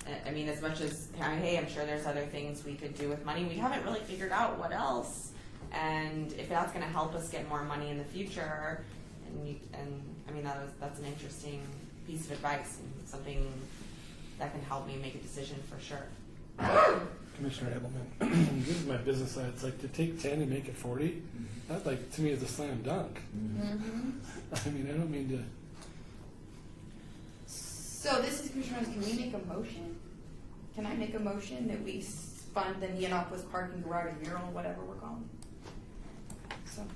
as much as, hey, I'm sure there's other things we could do with money, we haven't really figured out what else. And if that's going to help us get more money in the future, that's an interesting piece of advice and something that can help me make a decision for sure. Commissioner Abelman, this is my business side. It's like to take 10 and make it 40. That, to me, is a slam dunk. Mm-hmm. I don't mean to. So this is Commissioner Rose. Can we make a motion? Can I make a motion that we fund the Neonopolis parking garage mural, whatever we're calling it? So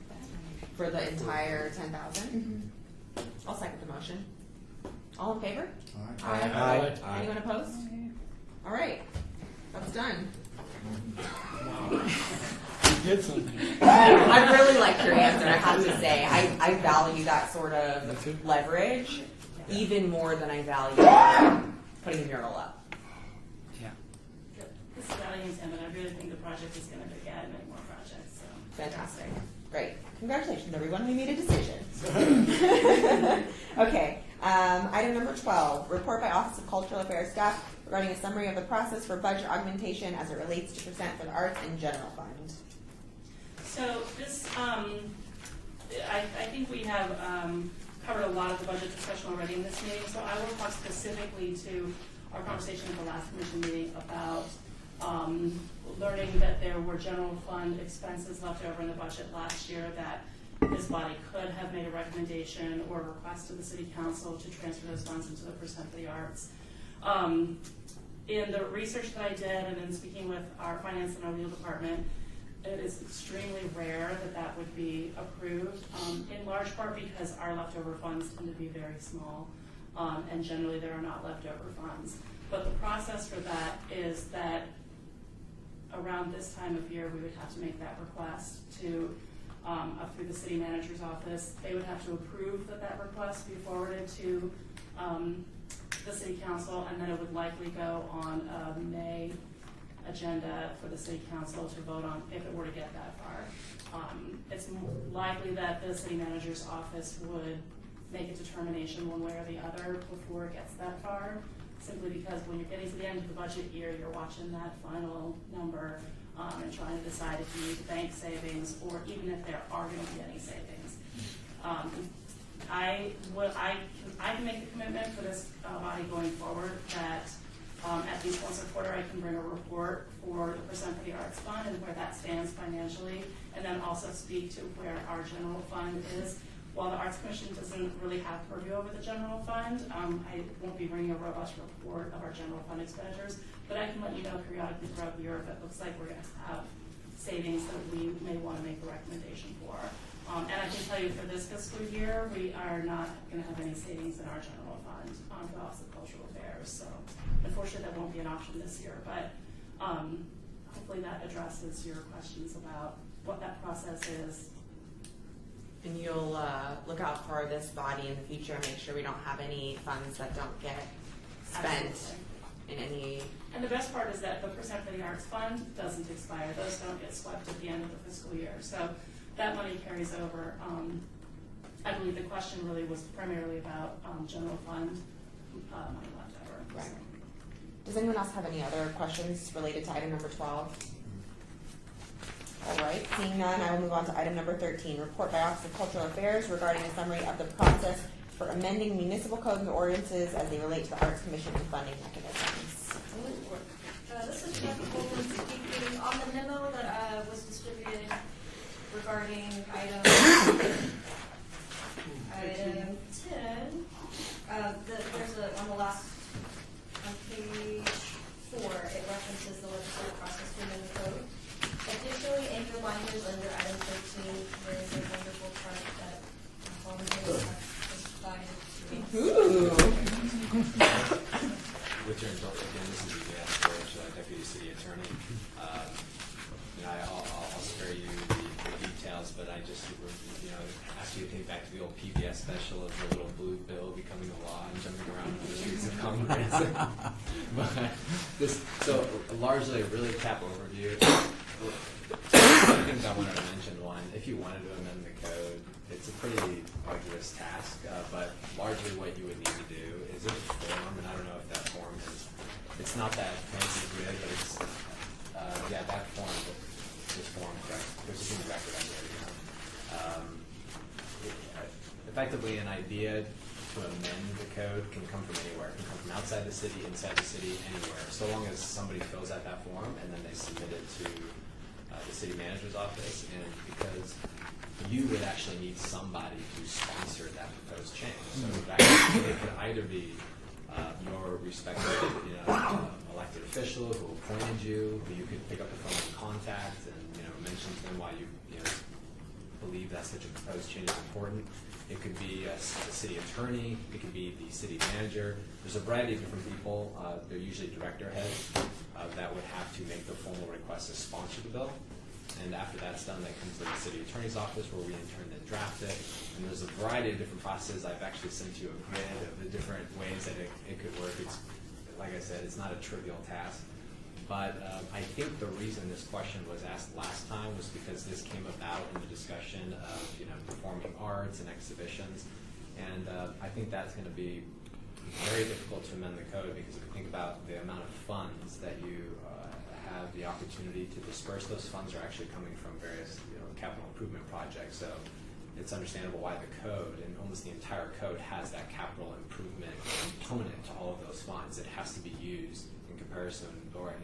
For the entire 10,000? Mm-hmm. I'll second the motion. All in favor? Aye. Anyone opposed? All right. That's done. You did something. I really liked your answer, I have to say. I value that sort of leverage even more than I value putting a mural up. project is going to beget many more projects. So. Fantastic. Great. Congratulations, everyone. We made a decision. Okay. Item number 12, report by Office of Cultural Affairs staff regarding a summary of the process for budget augmentation as it relates to percent for the arts and general fund. So this, I think we have covered a lot of the budget discussion already in this meeting, so I will talk specifically to our conversation at the last commission meeting about learning that there were general fund expenses left over in the budget last year that this body could have made a recommendation or request to the city council to transfer those funds into the percent for the arts. In the research that I did and in speaking with our finance and our legal department, it is extremely rare that that would be approved, in large part because our leftover funds tend to be very small, and generally there are not leftover funds. But the process for that is that around this time of year we would have to make that request to up through the city manager's office. They would have to approve that request be forwarded to the city council, and then it would likely go on a May agenda for the city council to vote on if it were to get that far. It's likely that the city manager's office would make a determination one way or the other before it gets that far, simply because when you're getting to the end of the budget year, you're watching that final number and trying to decide if you need bank savings or even if there are going to be any savings. I can make the commitment for this body going forward that at least once a quarter I can bring a report for the percent for the arts fund and where that stands financially, and then also speak to where our general fund is. While the Arts Commission doesn't really have purview over the general fund, I won't be bringing a robust report of our general fund expenditures, but I can let you know periodically throughout the year if it looks like we're going to have savings that we may want to make a recommendation for. And I can tell you for this fiscal year, we are not going to have any savings in our general fund for the Office of Cultural Affairs. So unfortunately, that won't be an option this year, but hopefully that addresses your questions about what that process is. And you'll look out for this body in the future and make sure we don't have any funds that don't get spent in any. And the best part is that the percent for the arts fund doesn't expire. Those don't get swept at the end of the fiscal year. So that money carries over. I believe the question really was primarily about general fund money left over. Right. Does anyone else have any other questions related to item number 12? All right, seeing none, I will move on to item number 13, report by Office of Cultural Affairs regarding a summary of the process for amending municipal codes and ordinances as they relate to the Arts Commission and funding mechanisms. This is Jeff Coleman speaking on the memo that was distributed regarding item 10. There's on the last, on page 4, it references the legislative process to amend the code. Additionally, in your binders under item 13, there is a wonderful chart that volunteers have provided to us. With your indulgence, again, this is J.S. George, Deputy City Attorney. I'll spare you the details, but I just ask you to think back to the old PBS special of the little blue bill becoming a law and jumping around in the streets of Congress. So largely a really cap overview. Two things I wanted to mention. One, if you wanted to amend the code, it's a pretty arduous task, but largely what you would need to do is a form, and I don't know if that form is, it's not that fancy good, but it's, that form, this form, correct, there's a human record on there, effectively an idea to amend the code can come from anywhere. It can come from outside the city, inside the city, anywhere, so long as somebody fills out that form and then they submit it to the city manager's office, and because you would actually need somebody to sponsor that proposed change. So it could either be your respective elected official who appointed you, who you could pick up the phone and contact and mention to them why you believe that such a proposed change is important. It could be a city attorney. It could be the city manager. There's a variety of different people. They're usually director heads that would have to make the formal request to sponsor the bill. And after that's done, that comes to the city attorney's office where we in turn then draft it. And there's a variety of different processes. I've actually sent you a grid of the different ways that it could work. It's, like I said, it's not a trivial task. But I think the reason this question was asked last time was because this came about in the discussion of performing arts and exhibitions, and I think that's going to be very difficult to amend the code, because if you think about the amount of funds that you have the opportunity to disperse, those funds are actually coming from various capital improvement projects. So it's understandable why the code, and almost the entire code, has that capital improvement component to all of those funds. It has to be used in comparison or in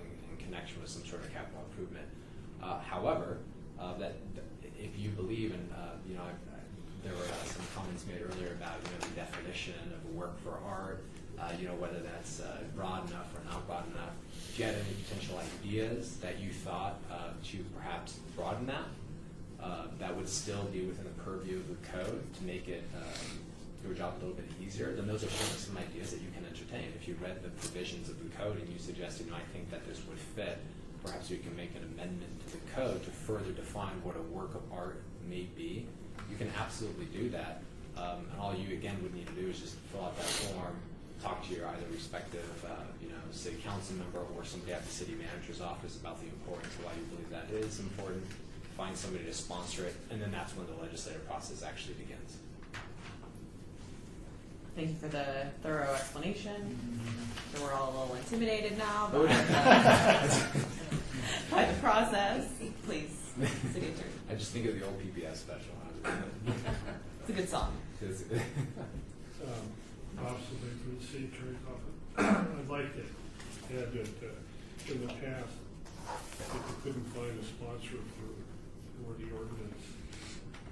connection with some sort of capital improvement. However, that if you believe, and there were some comments made earlier about the definition of a work for art, whether that's broad enough or not broad enough. Do you have any potential ideas that you thought to perhaps broaden that? That would still be within the purview of the code to make it your job a little bit easier, then those are certainly some ideas that you can entertain. If you read the provisions of the code and you suggested, I think that this would fit, perhaps you can make an amendment to the code to further define what a work of art may be. You can absolutely do that. And all you, again, would need to do is just fill out that form, talk to your either respective city council member or somebody at the city manager's office about the importance of why you believe that is important, find somebody to sponsor it, and then that's when the legislative process actually begins. Thank you for the thorough explanation. So we're all a little intimidated now by the process. Please, city attorney. I just think of the old PBS special. It's a good song. Bob Sylvain from the city attorney's office. I'd like to add that in the past, if we couldn't find a sponsor for the ordinance,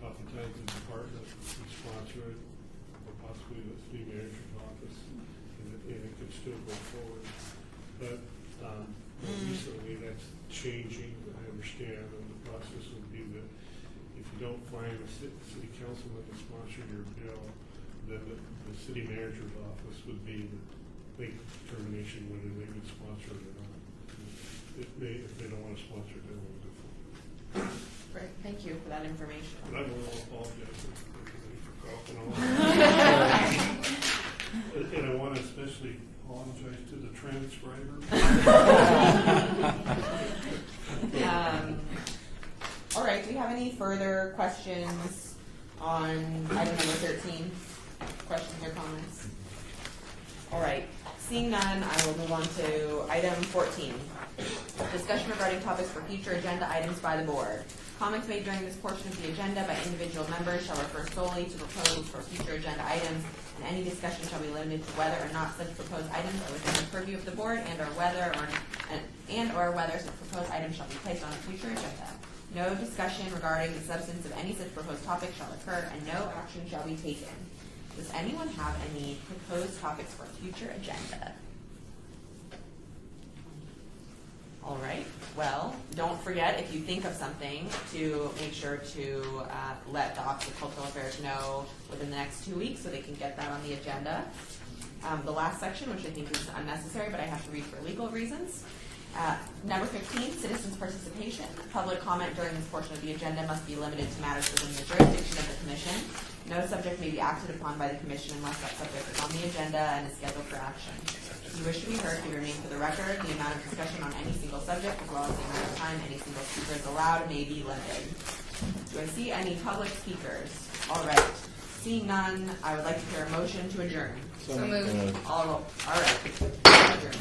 oftentimes the department would sponsor it, or possibly the city manager's office, and it could still go forward. But recently that's changing, I understand, and the process would be that if you don't find a city councilman to sponsor your bill, then the city manager's office would be the make determination whether they would sponsor it or not. If they don't want to sponsor it, they won't go for it. Great, thank you for that information. But I want to apologize for coughing on. And I want to especially apologize to the transcriber. All right, do we have any further questions on item number 13? Questions or comments? All right, seeing none, I will move on to item 14. Discussion regarding topics for future agenda items by the board. Comments made during this portion of the agenda by individual members shall refer solely to proposals for future agenda items, and any discussion shall be limited to whether or not such proposed items are within the purview of the board, and or whether such proposed items shall be placed on a future agenda. No discussion regarding the substance of any such proposed topic shall occur, and no action shall be taken. Does anyone have any proposed topics for future agenda? All right. Well, don't forget, if you think of something, to make sure to let the Office of Cultural Affairs know within the next 2 weeks so they can get that on the agenda. The last section, which I think is unnecessary, but I have to read for legal reasons. Number 15, citizens' participation. Public comment during this portion of the agenda must be limited to matters within the jurisdiction of the Commission. No subject may be acted upon by the Commission unless that subject is on the agenda and is scheduled for action. If you wish to be heard, you remain for the record. The amount of discussion on any single subject, as well as the amount of time any single speaker is allowed, may be limited. Do I see any public speakers? All right. Seeing none, I would like to hear a motion to adjourn. So moved. All right. Adjourn.